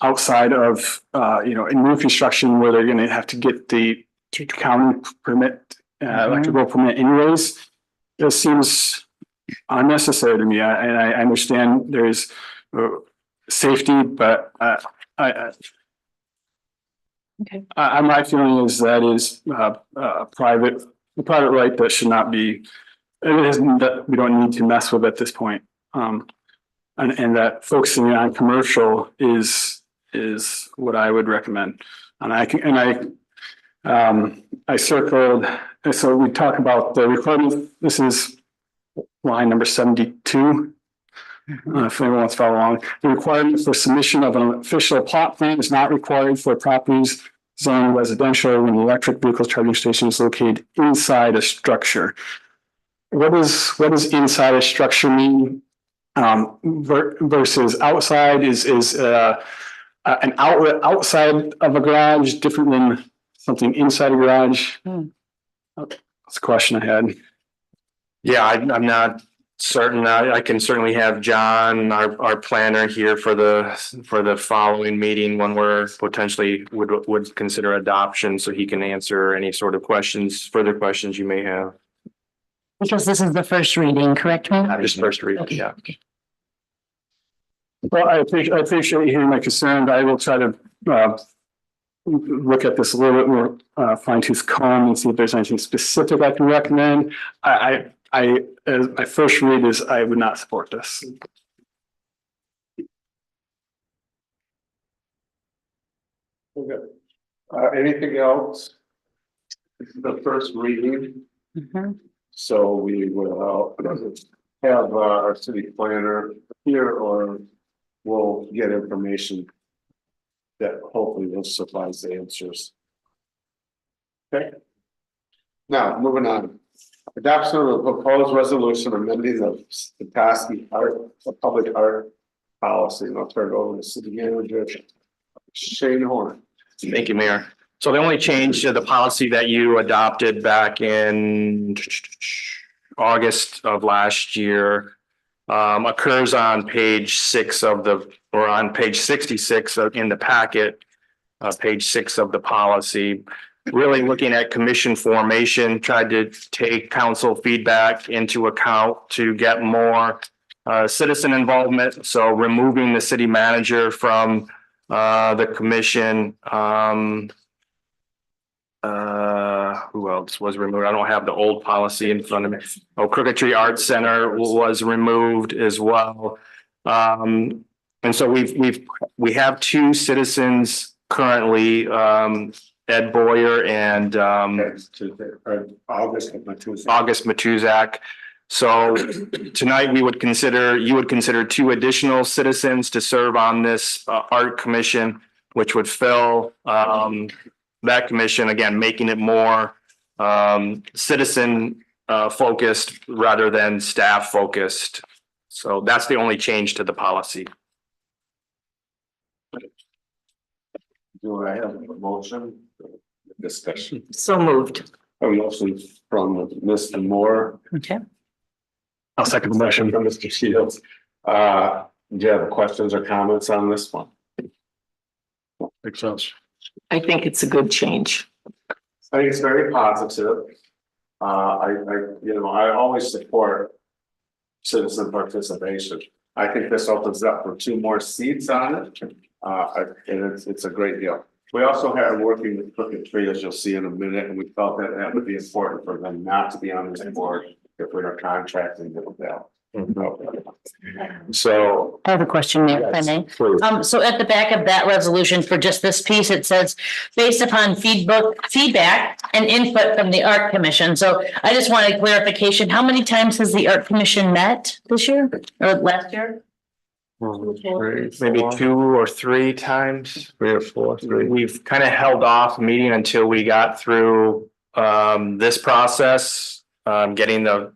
outside of, in new construction where they're going to have to get the county permit, electrical permit anyways, it seems unnecessary to me. I understand there's safety, but my feeling is that is a private right that should not be, it isn't that we don't need to mess with at this point. And that focusing on commercial is what I would recommend. And I circled, so we talk about the requirement. This is line number 72. If anyone wants to follow along, the requirement for submission of an official plot plan is not required for properties zoned residential when the electric vehicle charging station is located inside a structure. What does inside a structure mean? Versus outside is an outlet outside of a garage different than something inside a garage? That's a question I had. Yeah, I'm not certain. I can certainly have John, our planner here for the following meeting when we're potentially would consider adoption, so he can answer any sort of further questions you may have. Because this is the first reading, correct me? Just first reading, Okay. yeah. Well, I appreciate you hearing my concern. I will try to look at this a little bit more fine tooth comb and see if there's anything specific I can recommend. As my first read is I would not support this. Okay. Anything else? This is the first reading, so we will have our city planner here, or we'll get information that hopefully will suffice the answers. Okay. Now, moving on. Adoption of the proposed resolution amending the Petoskey public art policy. And I'll turn it over to city manager Shane Horn. Thank you, Mayor. So the only change to the policy that you adopted back in August of last year occurs on page 6 on page 66 in the packet, page 6 of the policy. Really looking at commission formation, tried to take council feedback into account to get more citizen involvement. So removing the city manager from the commission. Who else was removed? I don't have the old policy in front of me. Oh, Crooked Tree Arts Center was removed as well. And so we have 2 citizens currently, Ed Boyer and August Matuzak. So tonight you would consider 2 additional citizens to serve on this art commission, which would fill that commission, again, making it more citizen focused rather than staff focused. So that's the only change to the policy. Do I have a motion? Discussion. So moved. A motion from Mr. Moore. Okay. I'll second the motion. From Mr. Shields. Do you have questions or comments on this one? Makes sense. I think it's a good change. I think it's very positive. I always support citizen participation. I think this opens up for 2 more seats on it. And it's a great deal. We also had working with Crooked Tree, as you'll see in a minute, and we felt that that would be important for them not to be on this board if we are contracting with them. So. I have a question, Mayor, if I may. Please. So at the back of that resolution for just this piece, it says, based upon feedback and input from the Art Commission. So I just wanted clarification. How many times has the Art Commission met this year or last year? Maybe 2 or 3 times. 3 or 4. 3. We've kind of held off meeting until we got through this process, getting the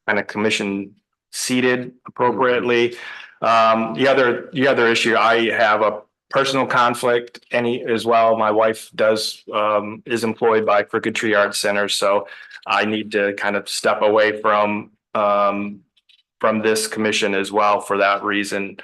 kind of commission seated appropriately. The other issue, I have a personal conflict as well. My wife is employed by Crooked Tree Arts Center, so I need to kind of step away from this commission as well for that reason.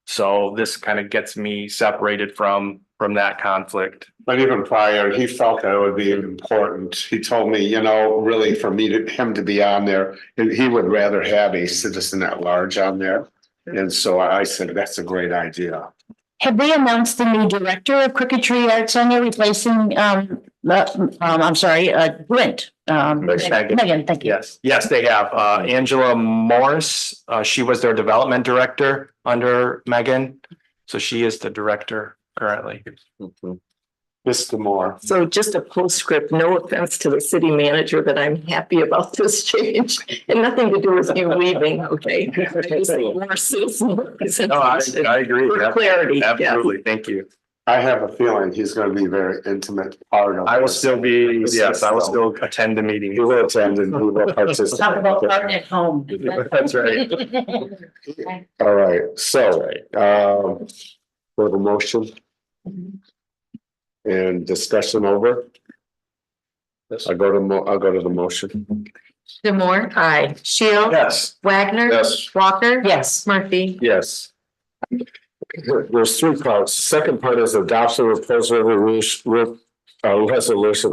So this kind of gets me separated from that conflict. But even prior, he felt that it would be important. He told me, really for him to be on there, he would rather have a citizen at large on there. And so I said, that's a great idea. Have they announced the new director of Crooked Tree Arts Center replacing, I'm sorry, Brent? Megan, thank you. Yes, they have. Angela Morris, she was their development director under Megan. So she is the director currently. Mr. Moore. So just a postscript, no offense to the city manager, but I'm happy about this change and nothing to do with you leaving, okay? Just more citizen representation. No, I agree. For clarity. Absolutely. Thank you. I have a feeling he's going to be a very intimate part of. I will still attend the meeting. He will attend and he will participate. Talk about art at home. That's right. All right, so, we have a motion. And discussion over. I'll go to the motion. Demore, Aye. Shield, Yes. Wagner. Yes. Walker. Yes. Murphy. Yes. There's 3 parts. Second part is adoption of resolution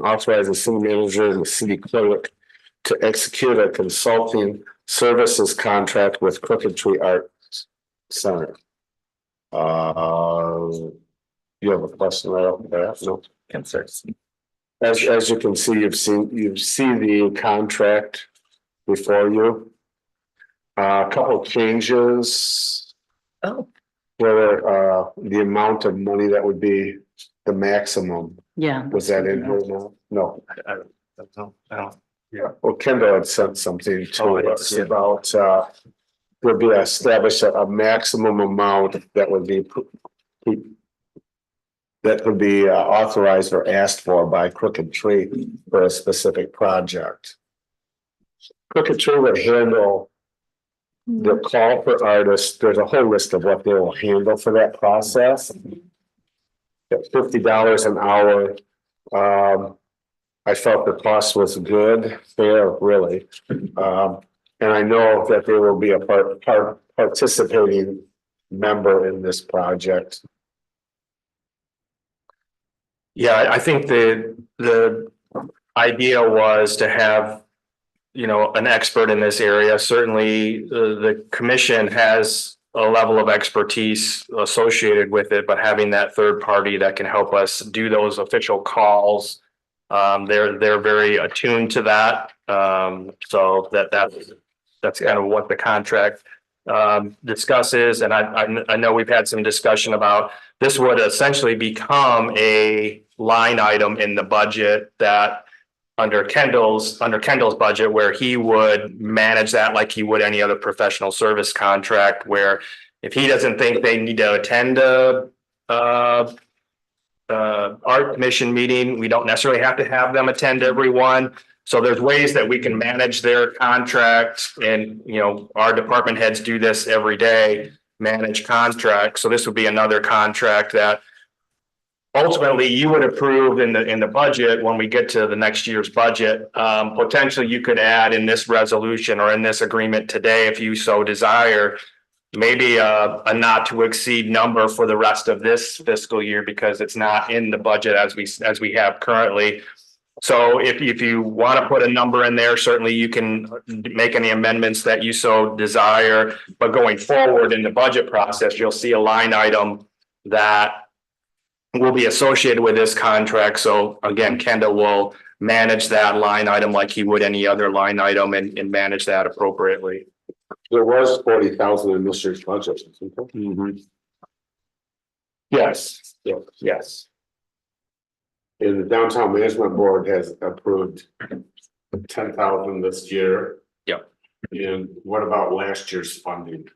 authorizing city manager and the city clerk to execute a consulting services contract with Crooked Tree Arts Center. You have a question right off the bat? No concerns. As you can see, you see the contract before you. A couple of changes. Oh. Whether the amount of money that would be the maximum, Yeah. was that in here now? No. I don't. Yeah. Well, Kendall had sent something Oh, to us about would be established a maximum amount that would be authorized or asked for by Crooked Tree for a specific project. Crooked Tree would handle the call for artists. There's a whole list of what they will handle for that process. At $50 an hour. I felt the cost was good, fair, really. And I know that there will be a participating member in this project. Yeah, I think the idea was to have, an expert in this area. Certainly, the commission has a level of expertise associated with it, but having that third party that can help us do those official calls, they're very attuned to that. So that's kind of what the contract discusses. And I know we've had some discussion about this would essentially become a line item in the budget that under Kendall's budget, where he would manage that like he would any other professional service contract, where if he doesn't think they need to attend a art commission meeting. We don't necessarily have to have them attend every one. So there's ways that we can manage their contract and, you know, our department heads do this every day, manage contracts. So this would be another contract that ultimately you would approve in the budget when we get to the next year's budget. Potentially you could add in this resolution or in this agreement today, if you so desire, maybe a not to exceed number for the rest of this fiscal year, because it's not in the budget as we have currently. So if you want to put a number in there, certainly you can make any amendments that you so desire. But going forward in the budget process, you'll see a line item that will be associated with this contract. So again, Kendall will manage that line item like he would any other line item and manage that appropriately. There was 40,000 in this year's budget. Isn't there? Mm-hmm. Yes, yes. And the downtown management board has approved 10,000 this year. Yep. And what about last year's funding?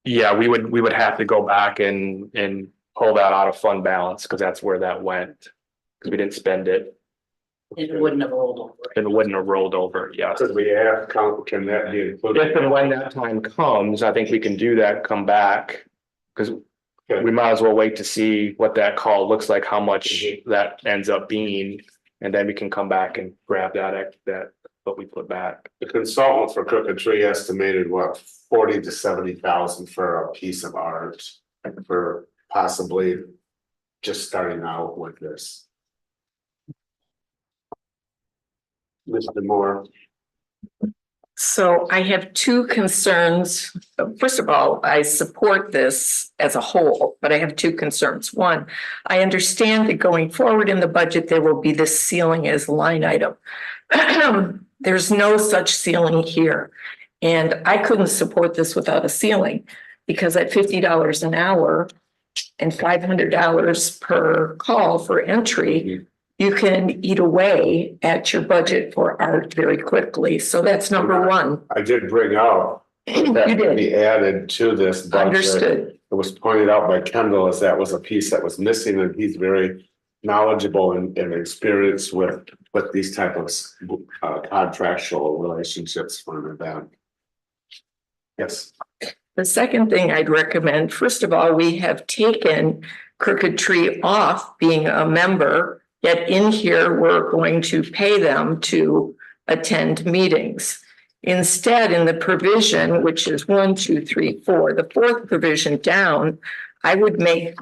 Yeah, we would have to go back and pull that out of fund balance, because that's where that went. Because we didn't spend it. It wouldn't have rolled over. It wouldn't have rolled over, yes. Could we have, can that be included? If and when that time comes, I think we can do that, come back. Because we might as well wait to see what that call looks like, how much that ends up being. And then we can come back and grab that what we put back. The consultant for Crooked Tree estimated what, 40 to 70,000 for a piece of art for possibly just starting out with this. Mr. Moore. So I have two concerns. First of all, I support this as a whole, but I have two concerns. One, I understand that going forward in the budget, there will be this ceiling as line item. There's no such ceiling here. And I couldn't support this without a ceiling, because at $50 an hour and $500 per call for entry, you can eat away at your budget for art very quickly. So that's number one. I did bring out that You to did. be added to this budget. Understood. It was pointed out by Kendall as that was a piece that was missing, and he's very knowledgeable and experienced with these type of contractual relationships for an event. Yes. The second thing I'd recommend, first of all, we have taken Crooked Tree off being a member, yet in here, we're going to pay them to attend meetings. Instead, in the provision, which is 1, 2, 3, 4, the fourth provision down, I would make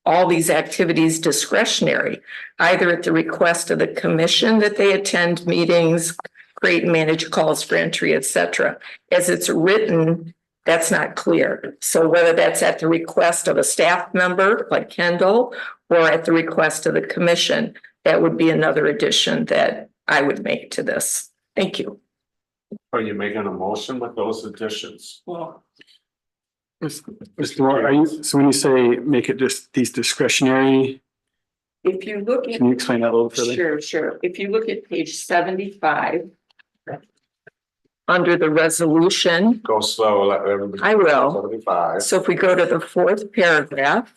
all these activities discretionary, either at the request of the commission that they attend meetings, create and manage calls for entry, et cetera. As it's written, that's not clear. So whether that's at the request of a staff member like Kendall or at the request of the commission, that would be another addition that I would make to this. Thank you. Are you making a motion with those additions? Well, Mr. Moore, are you, so when you say make it just these discretionary, if you look at. can you explain that a little further? Sure. If you look at page 75. Under the resolution, Go slow, let everybody. I will. 75. So if we go to the fourth paragraph.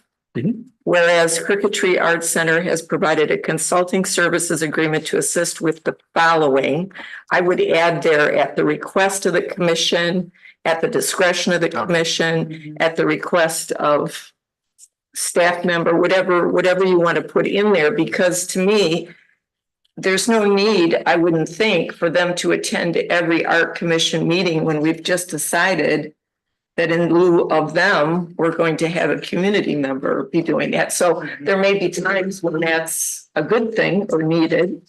Whereas Crooked Tree Arts Center has provided a consulting services agreement to assist with the following. I would add there at the request of the commission, at the discretion of the commission, at the request of staff member, whatever you want to put in there, because to me, there's no need, I wouldn't think, for them to attend every art commission meeting when we've just decided that in lieu of them, we're going to have a community member be doing that. So there may be times when that's a good thing or needed.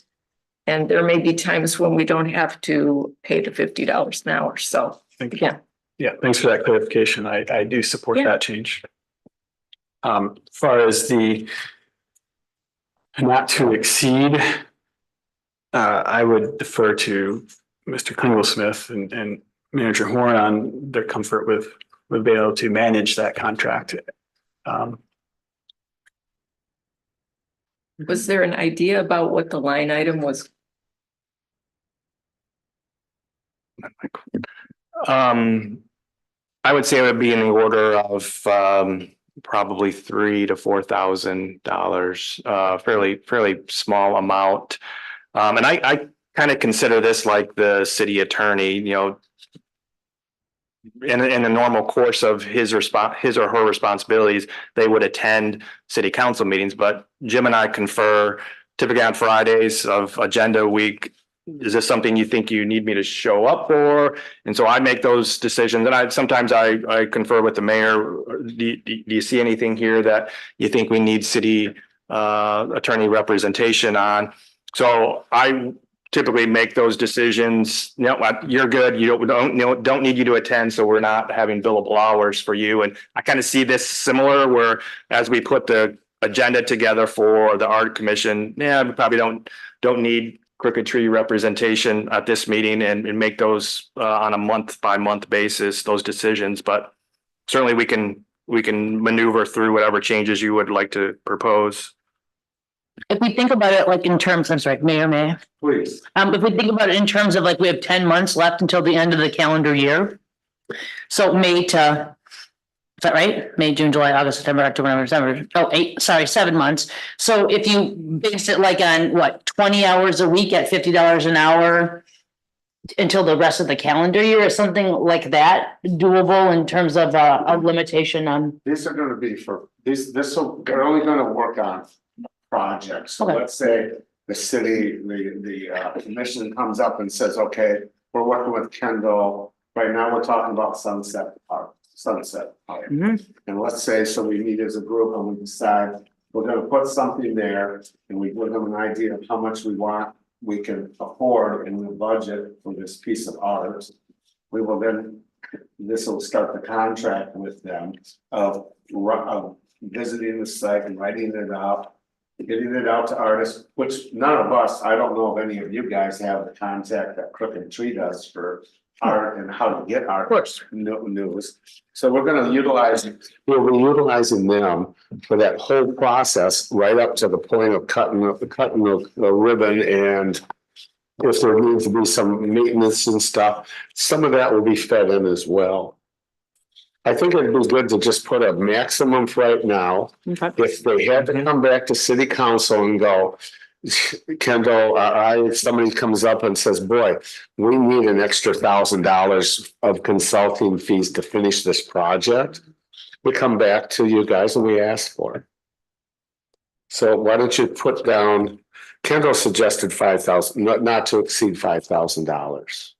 And there may be times when we don't have to pay the $50 an hour. So again. Yeah, thanks for that clarification. I do support Yeah. that change. As far as the not to exceed, I would defer to Mr. Klingel-Smith and Manager Horn on their comfort with being able to manage that contract. Was there an idea about what the line item was? I would say it would be in the order of probably $3,000 to $4,000, fairly small amount. And I kind of consider this like the city attorney, you know, in the normal course of his or her responsibilities, they would attend city council meetings, but Jim and I confer typically on Fridays of agenda week. Is this something you think you need me to show up for? And so I make those decisions, and sometimes I confer with the mayor. Do you see anything here that you think we need city attorney representation on? So I typically make those decisions. You know what, you're good. You don't need you to attend, so we're not having billable hours for you. And I kind of see this similar, where as we put the agenda together for the art commission, we probably don't need Crooked Tree representation at this meeting, and make those on a month by month basis, those decisions. But certainly we can maneuver through whatever changes you would like to propose. If we think about it like in terms, I'm sorry, Mayor. Please. If we think about it in terms of like, we have 10 months left until the end of the calendar year. So May to, is that right? May, June, July, August, September, October, November, December. 7 months. So if you base it like on what, 20 hours a week at $50 an hour until the rest of the calendar year, is something like that doable in terms of a limitation on? These are gonna be for, they're only gonna work on projects. So Okay. let's say the city, the commission comes up and says, okay, we're working with Kendall. Right now, we're talking about Sunset Park. Mhm. And let's say, so we meet as a group and we decide we're gonna put something there, and we give them an idea of how much we can afford in the budget for this piece of art. We will then, this will start the contract with them of visiting the site and writing it out, getting it out to artists, which none of us, I don't know if any of you guys have the contact that Crooked Tree does for art and how to get art. Of course. News. So we'll be utilizing them for that whole process, right up to the point of cutting the ribbon, and if there needs to be some maintenance and stuff, some of that will be fed in as well. I think it'd be good to just put a maximum for right now. Okay. If they had to come back to city council and go, Kendall, if somebody comes up and says, boy, we need an extra $1,000 of consulting fees to finish this project, we come back to you guys and we ask for it. So why don't you put down, Kendall suggested 5,000, not to exceed $5,000.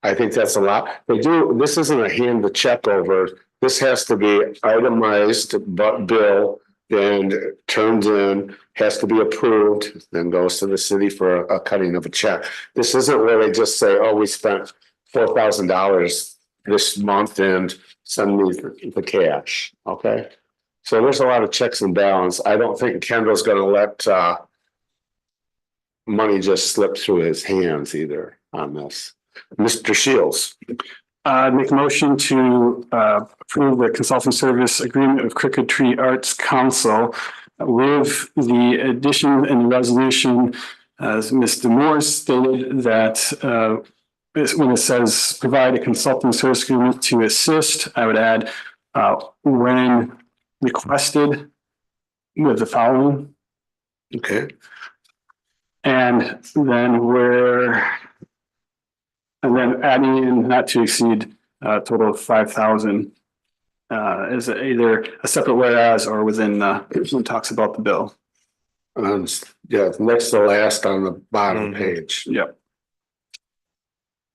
I think that's a lot. This isn't a hand the check over. This has to be itemized, but bill, and turned in, has to be approved, then goes to the city for a cutting of a check. This isn't where they just say, oh, we spent $4,000 this month and send me the cash, okay? So there's a lot of checks and balance. I don't think Kendall's gonna let money just slip through his hands either on this. Mr. Shields. Make a motion to approve the consulting service agreement with Crooked Tree Arts Council with the addition and the resolution, as Mr. Morris stated, that when it says provide a consulting service agreement to assist, I would add when requested with the following. Okay. And then adding in not to exceed a total of 5,000 is either a separate whereas or within when it talks about the bill. Yeah, next to last on the bottom page. Yep.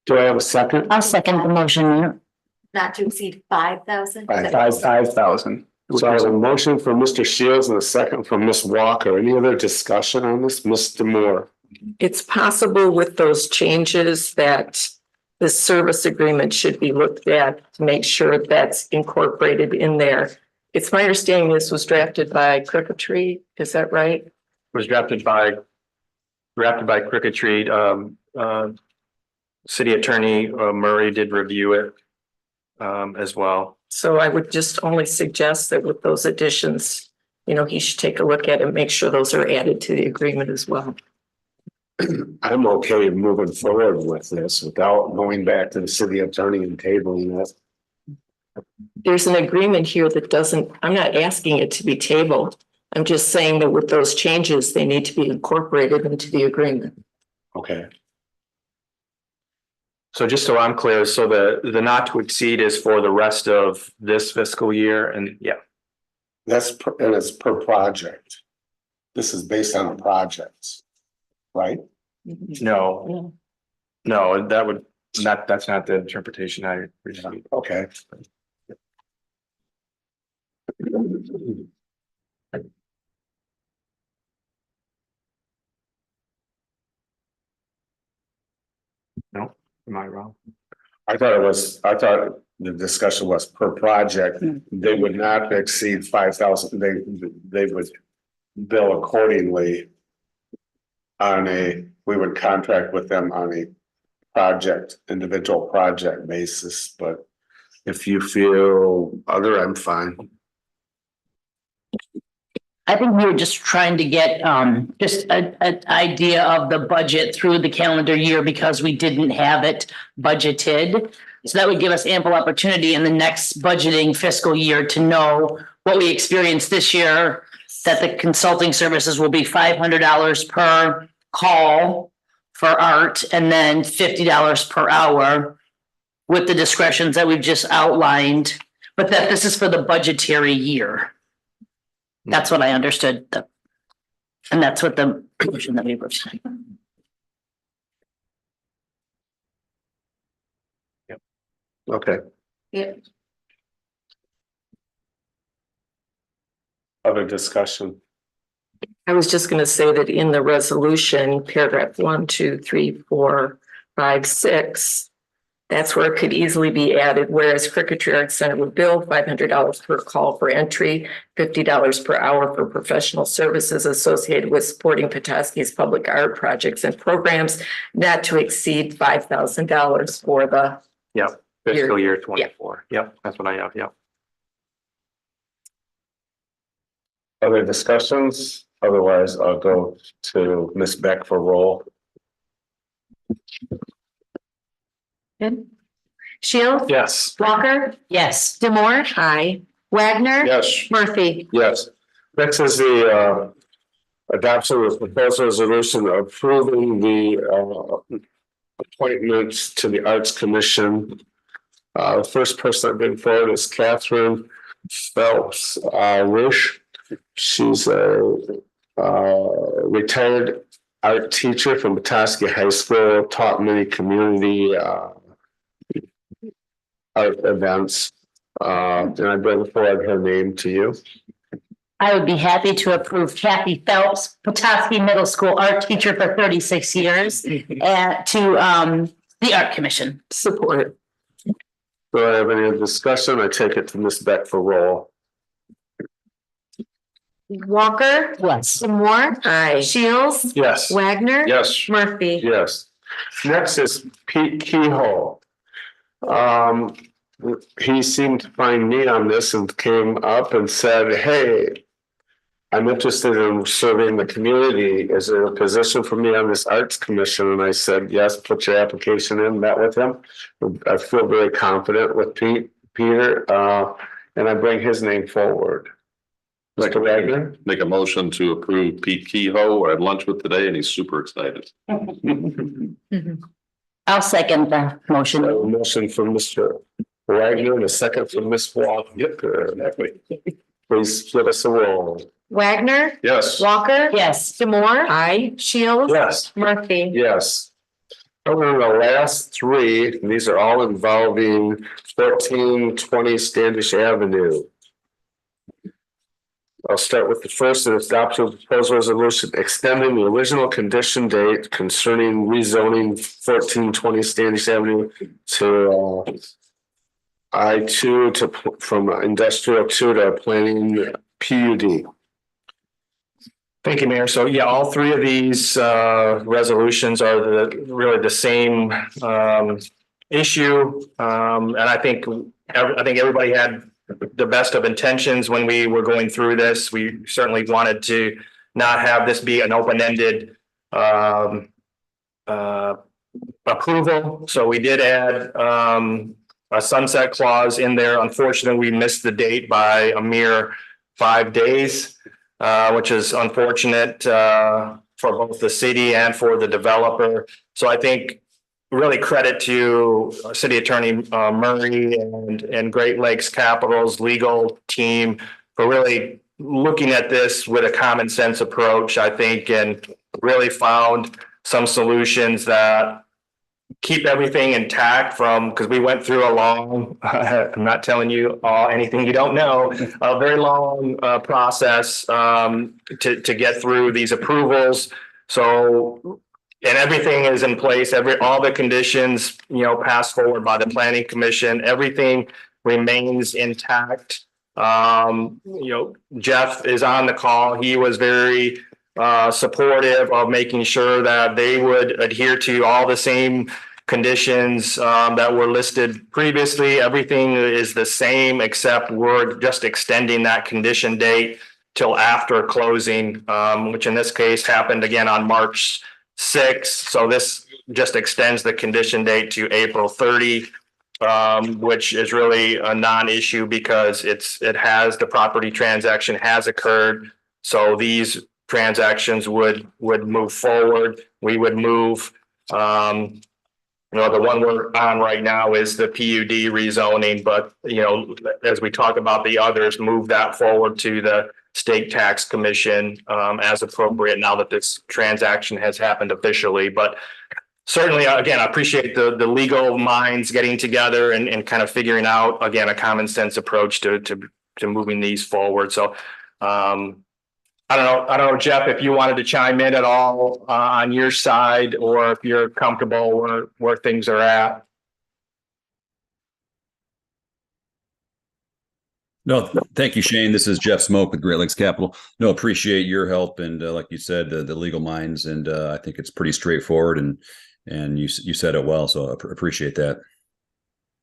Do I have a second? I'll second the motion, Mayor. Not to exceed 5,000? 5,000. So I have a motion from Mr. Shields and a second from Ms. Walker. Any other discussion on this? Mr. Moore? It's possible with those changes that the service agreement should be looked at to make sure that's incorporated in there. It's my understanding this was drafted by Crooked Tree. Is that right? It was drafted by Crooked Tree. City Attorney Murray did review it as well. So I would just only suggest that with those additions, he should take a look at it and make sure those are added to the agreement as well. I'm okay moving forward with this without going back to the city attorney and tabling it. there's an agreement here that doesn't, I'm not asking it to be tabled. I'm just saying that with those changes, they need to be incorporated into the agreement. Okay. So just so I'm clear, so the not to exceed is for the rest of this fiscal year and yeah. And it's per project. This is based on the projects, right? No. No, that's not the interpretation I received. Okay. Am I wrong? I thought the discussion was per project. They would not exceed 5,000. They would bill accordingly. We would contract with them on a individual project basis, but if you feel other, I'm fine. I think we were just trying to get just an idea of the budget through the calendar year because we didn't have it budgeted. So that would give us ample opportunity in the next budgeting fiscal year to know what we experienced this year, that the consulting services will be $500 per call for art and then $50 per hour with the discretions that we've just outlined, but that this is for the budgetary year. That's what I understood. And that's what the motion that we were saying. Okay. Yeah. Other discussion. I was just going to say that in the resolution, paragraph 1, 2, 3, 4, 5, 6, that's where it could easily be added, whereas Cricket Tree Arts Center would bill $500 per call for entry, $50 per hour for professional services associated with supporting Petoskey's public art projects and programs, not to exceed $5,000 for the Fiscal year 24. Yep, that's what I have. Yep. Other discussions? Otherwise, I'll go to Ms. Beck for roll. Good. Shields. Yes. Walker. Yes. Demore. aye. Wagner. Yes. Murphy. Yes. Next is the adoption of proposed resolution approving the appointments to the Arts Commission. The first person I've been forward is Catherine Phelps Rush. She's a retired art teacher from Petoskey High School, taught many community art events. And I bring forward her name to you. I would be happy to approve Kathy Phelps, Petoskey Middle School art teacher for 36 years, to the Art Commission. Support. Do I have any discussion? I take it to Ms. Beck for roll. Walker. Yes. Demore. Aye. Shields. Yes. Wagner. Yes. Murphy. Yes. Next is Pete Keyhole. He seemed to find me on this and came up and said, hey, I'm interested in serving the community. Is there a position for me on this Arts Commission? And I said, yes, put your application in, met with him. I feel very confident with Peter, and I bring his name forward. Mr. Wagner? Make a motion to approve Pete Kehoe. I had lunch with today and he's super excited. I'll second the motion. A motion from Mr. Wagner and a second from Ms. Walker. Please give us a roll. Wagner. Yes. Walker. Yes. Demore. Aye. Shields. Yes. Murphy. Yes. Over the last three, these are all involving 1420 Standish Avenue. I'll start with the first, an adoption of proposed resolution extending the original condition date concerning rezoning 1420 Standish Avenue to I-2 from industrial 2 to planning PUD. Thank you, Mayor. So yeah, all three of these resolutions are really the same issue. And I think everybody had the best of intentions when we were going through this. We certainly wanted to not have this be an open-ended approval. So we did add a sunset clause in there. Unfortunately, we missed the date by a mere 5 days, which is unfortunate for both the city and for the developer. So I think really credit to City Attorney Murray and Great Lakes Capital's legal team for really looking at this with a common sense approach, I think, and really found some solutions that keep everything intact because we went through a long, I'm not telling you anything you don't know, a very long process to get through these approvals. So, and everything is in place, all the conditions, passed forward by the Planning Commission, everything remains intact. Jeff is on the call. He was very supportive of making sure that they would adhere to all the same conditions that were listed previously. Everything is the same, except we're just extending that condition date till after closing, which in this case happened again on March 6th. So this just extends the condition date to April 30, which is really a non-issue because the property transaction has occurred. So these transactions would move forward. We would move, the one we're on right now is the PUD rezoning, but as we talk about the others, move that forward to the State Tax Commission as appropriate now that this transaction has happened officially. But certainly, again, I appreciate the legal minds getting together and kind of figuring out, again, a common sense approach to moving these forward. So I don't know, Jeff, if you wanted to chime in at all on your side, or if you're comfortable where things are at. No, thank you, Shane. This is Jeff Smoke with Great Lakes Capital. No, appreciate your help. And like you said, the legal minds, and I think it's pretty straightforward, and you said it well. So I appreciate that.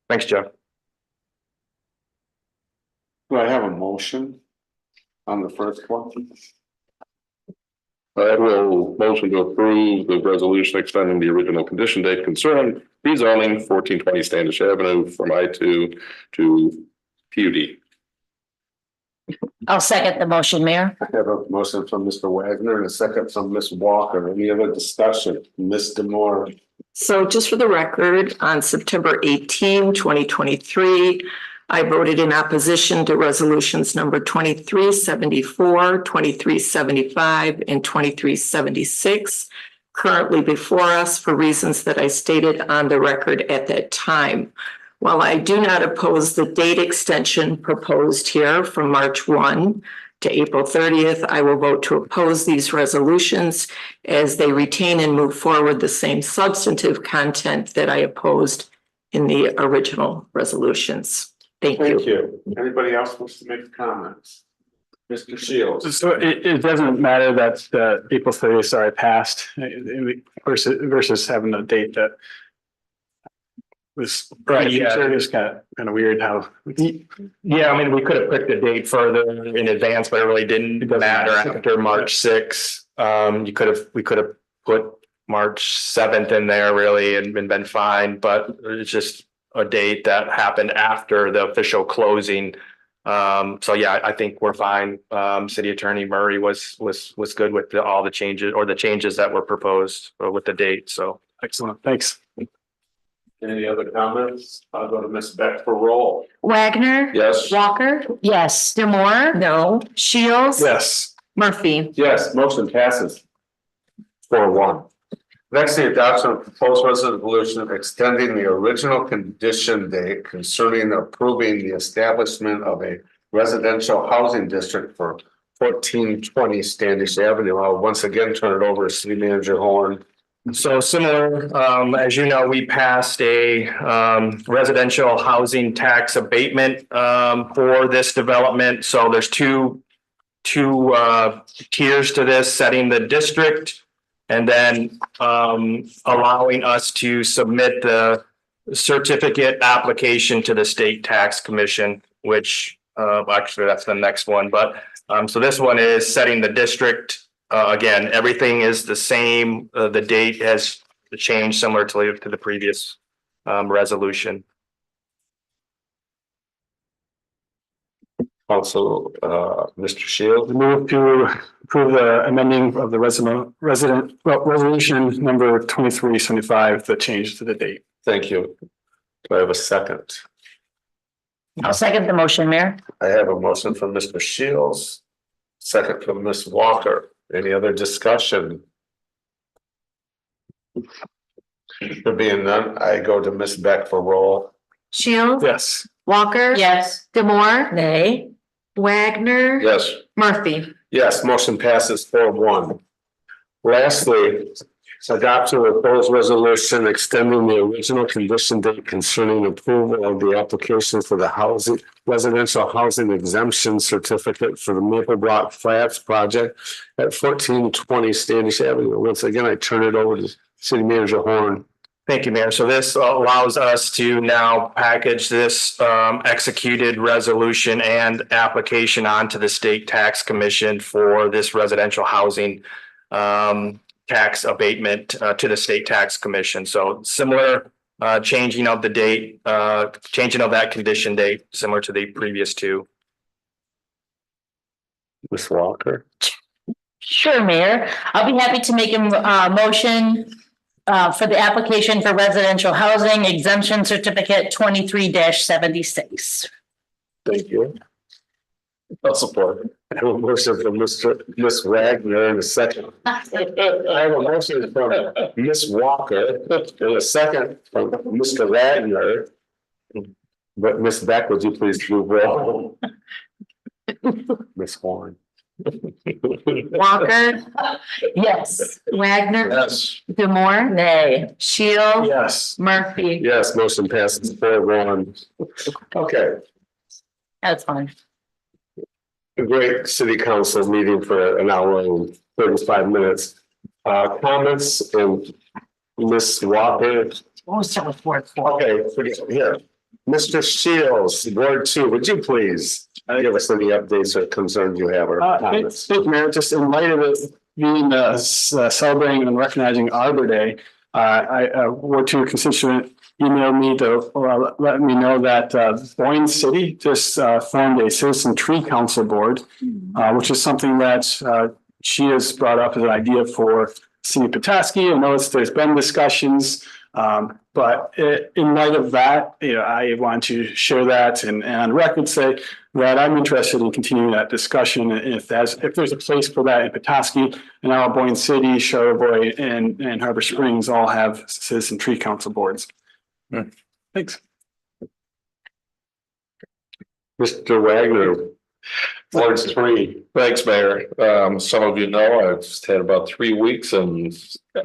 Thanks, Jeff. Do I have a motion on the first one? I will motion to approve the resolution extending the original condition date concerning rezoning 1420 Standish Avenue from I2 to PUD. I'll second the motion, Mayor. I have a motion from Mr. Wagner and a second from Ms. Walker. Any other discussion? Mr. Moore. So just for the record, on September 18, 2023, I voted in opposition to resolutions number 2374, 2375, and 2376, currently before us for reasons that I stated on the record at that time. While I do not oppose the date extension proposed here from March 1 to April 30th, I will vote to oppose these resolutions as they retain and move forward the same substantive content that I opposed in the original resolutions. Thank you. Anybody else wants to make comments? Mr. Shields. So it doesn't matter that the April 30th already passed versus having a date that was Right, yeah. It's kind of weird how. Yeah, I mean, we could have picked a date further in advance, but it really didn't matter after March 6th. We could have put March 7th in there really and been fine, but it's just a date that happened after the official closing. So yeah, I think we're fine. City Attorney Murray was good with all the changes, or the changes that were proposed with the date. So Excellent, thanks. Any other comments? I'll go to Ms. Beck for roll. Wagner. Yes. Walker. Yes. Demore. No. Shields. Yes. Murphy. Yes, motion passes 4-1. Next, the adoption of proposed resolution extending the original condition date concerning approving the establishment of a residential housing district for 1420 Standish Avenue. I'll once again turn it over to City Manager Horn. So similar, as you know, we passed a residential housing tax abatement for this development. So there's two tiers to this, setting the district and then allowing us to submit the certificate application to the State Tax Commission, which actually that's the next one. But so this one is setting the district. Again, everything is the same. The date has changed similar to the previous resolution. Council, Mr. Shields. Move to approve the amending of the resolution number 2375, the change to the date. Thank you. Do I have a second? I'll second the motion, Mayor. I have a motion from Mr. Shields, second from Ms. Walker. Any other discussion? There being none, I go to Ms. Beck for roll. Shields. Yes. Walker. Yes. Demore. Nay. Wagner. Yes, Murphy. Yes, motion passes 4-1. Lastly, adopt a proposed resolution extending the original condition date concerning approval of the application for the housing, residential housing exemption certificate for the Maple Block Flats project at 1420 Standish Avenue. Once again, I turn it over to City Manager Horn. Thank you, Mayor. So this allows us to now package this executed resolution and application onto the State Tax Commission for this residential housing tax abatement to the State Tax Commission. So similar changing of the date, changing of that condition date, similar to the previous two. Ms. Walker. Sure, Mayor. I'll be happy to make a motion for the application for residential housing exemption certificate 23-76. Thank you. I'll support. I have a motion from Ms. Wagner in a second. I have a motion from Ms. Walker and a second from Mr. Wagner. But Ms. Beck, would you please do roll? Ms. Horn. Walker. Yes. Wagner. yes. Demore. Nay. Shields. Yes. Murphy. Yes, motion passes 4-1. Okay, That's fine. a great city council meeting for an hour and 35 minutes. Comments and Ms. Walker. We'll start with Ward 4. Okay, forget here. Mr. Shields, Ward 2, would you please give us any updates or concerns you have or comments? Thank you, Mayor. Just in light of it being celebrating and recognizing Arbor Day, Ward 2 constituent emailed me to let me know that Boyne City just formed a citizen tree council board, which is something that she has brought up as an idea for City of Petoskey. I know there's been discussions, but in light of that, I want to share that and on record say that I'm interested in continuing that discussion. And if there's a place for that in Petoskey, and now Boyne City, Charlevoix, and Harbor Springs all have citizen tree council boards. Thanks. Mr. Wagner, Ward 3. Thanks, Mayor. Some of you know, I've just had about 3 weeks in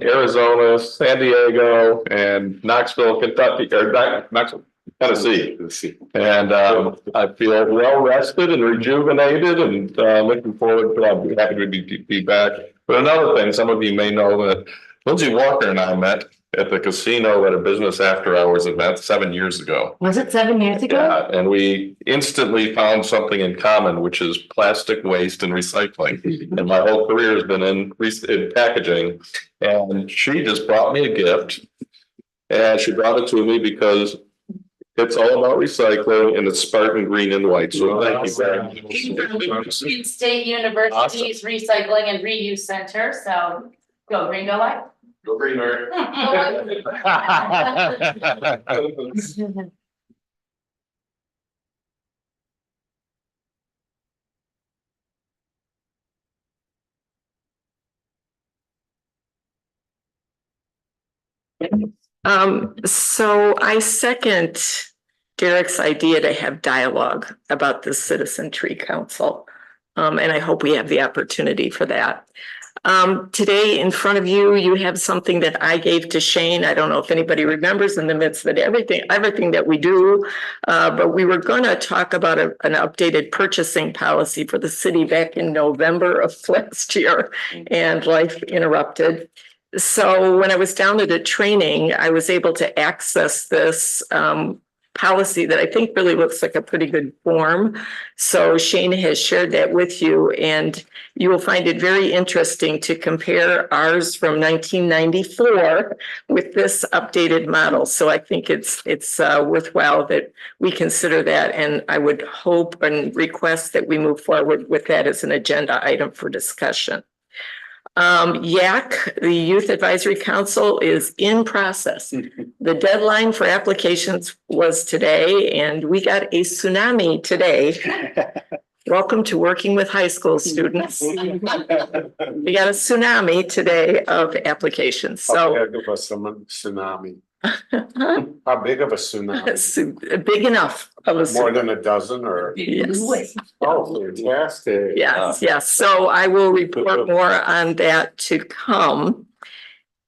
Arizona, San Diego, and Knoxville, Kentucky, or Knoxville, Tennessee. And I feel well rested and rejuvenated and looking forward to, I'll be happy to be back. But another thing, some of you may know that Lindsay Walker and I met at the casino at a business after hours event 7 years ago. Was it 7 years ago? Yeah, and we instantly found something in common, which is plastic waste and recycling. And my whole career has been in packaging. And she just brought me a gift. And she brought it to me because it's all about recycling and it's Spartan green and white. So thank you very much. Michigan State University's Recycling and Reuse Center, so go green, go white. Go greener. So I second Derek's idea to have dialogue about the Citizen Tree Council. And I hope we have the opportunity for that. Today in front of you, you have something that I gave to Shane. I don't know if anybody remembers in the midst of everything that we do. But we were going to talk about an updated purchasing policy for the city back in November of last year, and life interrupted. So when I was down at a training, I was able to access this policy that I think really looks like a pretty good form. So Shane has shared that with you, and you will find it very interesting to compare ours from 1994 with this updated model. So I think it's worthwhile that we consider that, and I would hope and request that we move forward with that as an agenda item for discussion. YAC, the Youth Advisory Council, is in process. The deadline for applications was today, and we got a tsunami today. Welcome to working with high school students. We got a tsunami today of applications, so. How big of a tsunami? How big of a tsunami? Big enough of a. More than a dozen or? Yes. Oh, fantastic. Yes. So I will report more on that to come.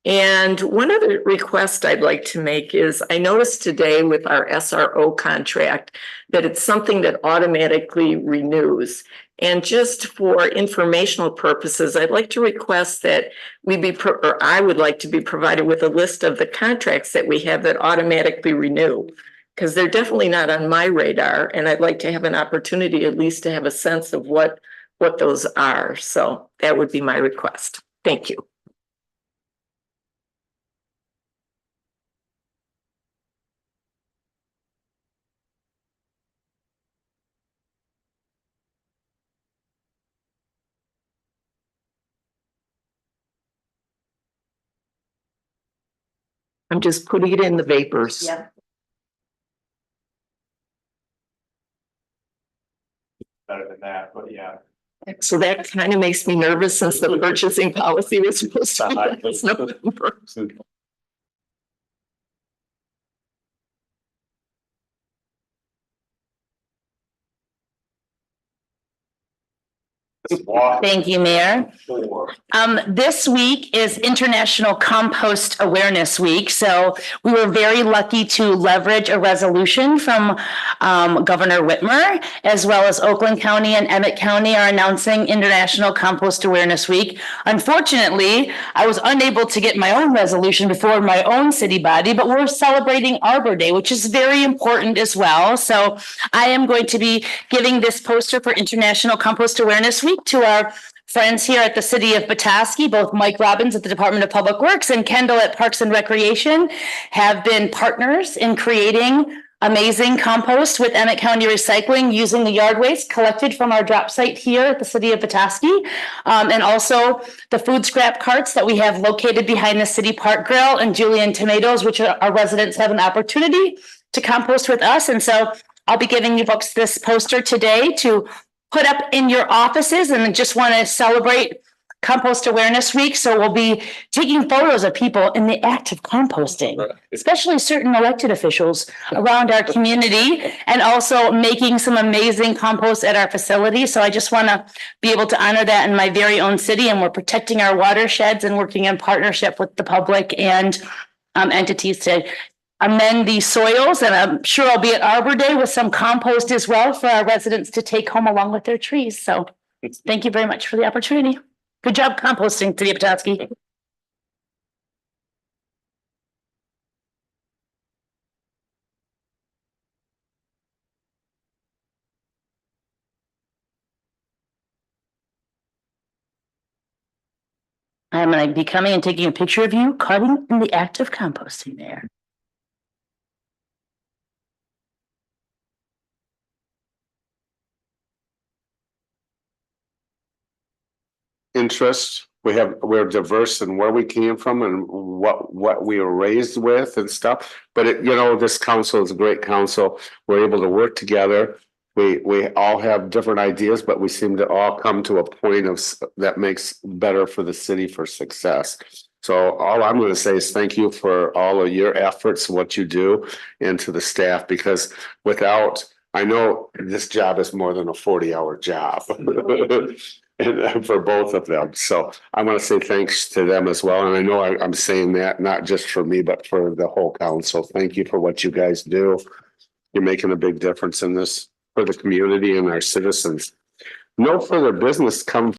And one other request I'd like to make is I noticed today with our SRO contract that it's something that automatically renews. And just for informational purposes, I'd like to request that I would like to be provided with a list of the contracts that we have that automatically renew, because they're definitely not on my radar. And I'd like to have an opportunity at least to have a sense of what those are. So that would be my request. Thank you. I'm just putting it in the vapors. Yeah. Better than that, but yeah. So that kind of makes me nervous since the purchasing policy was supposed to be last November. Thank you, Mayor. This week is International Compost Awareness Week. So we were very lucky to leverage a resolution from Governor Whitmer, as well as Oakland County and Emmett County are announcing International Compost Awareness Week. Unfortunately, I was unable to get my own resolution before my own city body, but we're celebrating Arbor Day, which is very important as well. So I am going to be giving this poster for International Compost Awareness Week to our friends here at the City of Petoskey. Both Mike Robbins at the Department of Public Works and Kendall at Parks and Recreation have been partners in creating amazing compost with Emmett County Recycling using the yard waste collected from our drop site here at the City of Petoskey. And also the food scrap carts that we have located behind the City Park Grill and Julian Tomatoes, which our residents have an opportunity to compost with us. And so I'll be giving you folks this poster today to put up in your offices, and just want to celebrate Compost Awareness Week. So we'll be taking photos of people in the act of composting, especially certain elected officials around our community, and also making some amazing compost at our facility. So I just want to be able to honor that in my very own city, and we're protecting our watersheds and working in partnership with the public and entities to amend the soils. And I'm sure I'll be at Arbor Day with some compost as well for our residents to take home along with their trees. So thank you very much for the opportunity. Good job composting, City of Petoskey. I'm going to be coming and taking a picture of you cutting in the act of composting there. Interest. We're diverse in where we came from and what we were raised with and stuff. But this council is a great council. We're able to work together. We all have different ideas, but we seem to all come to a point that makes better for the city for success. So all I'm going to say is thank you for all of your efforts, what you do, and to the staff, because I know this job is more than a 40-hour job. And for both of them. So I want to say thanks to them as well. And I know I'm saying that not just for me, but for the whole council. Thank you for what you guys do. You're making a big difference in this for the community and our citizens. No further business comes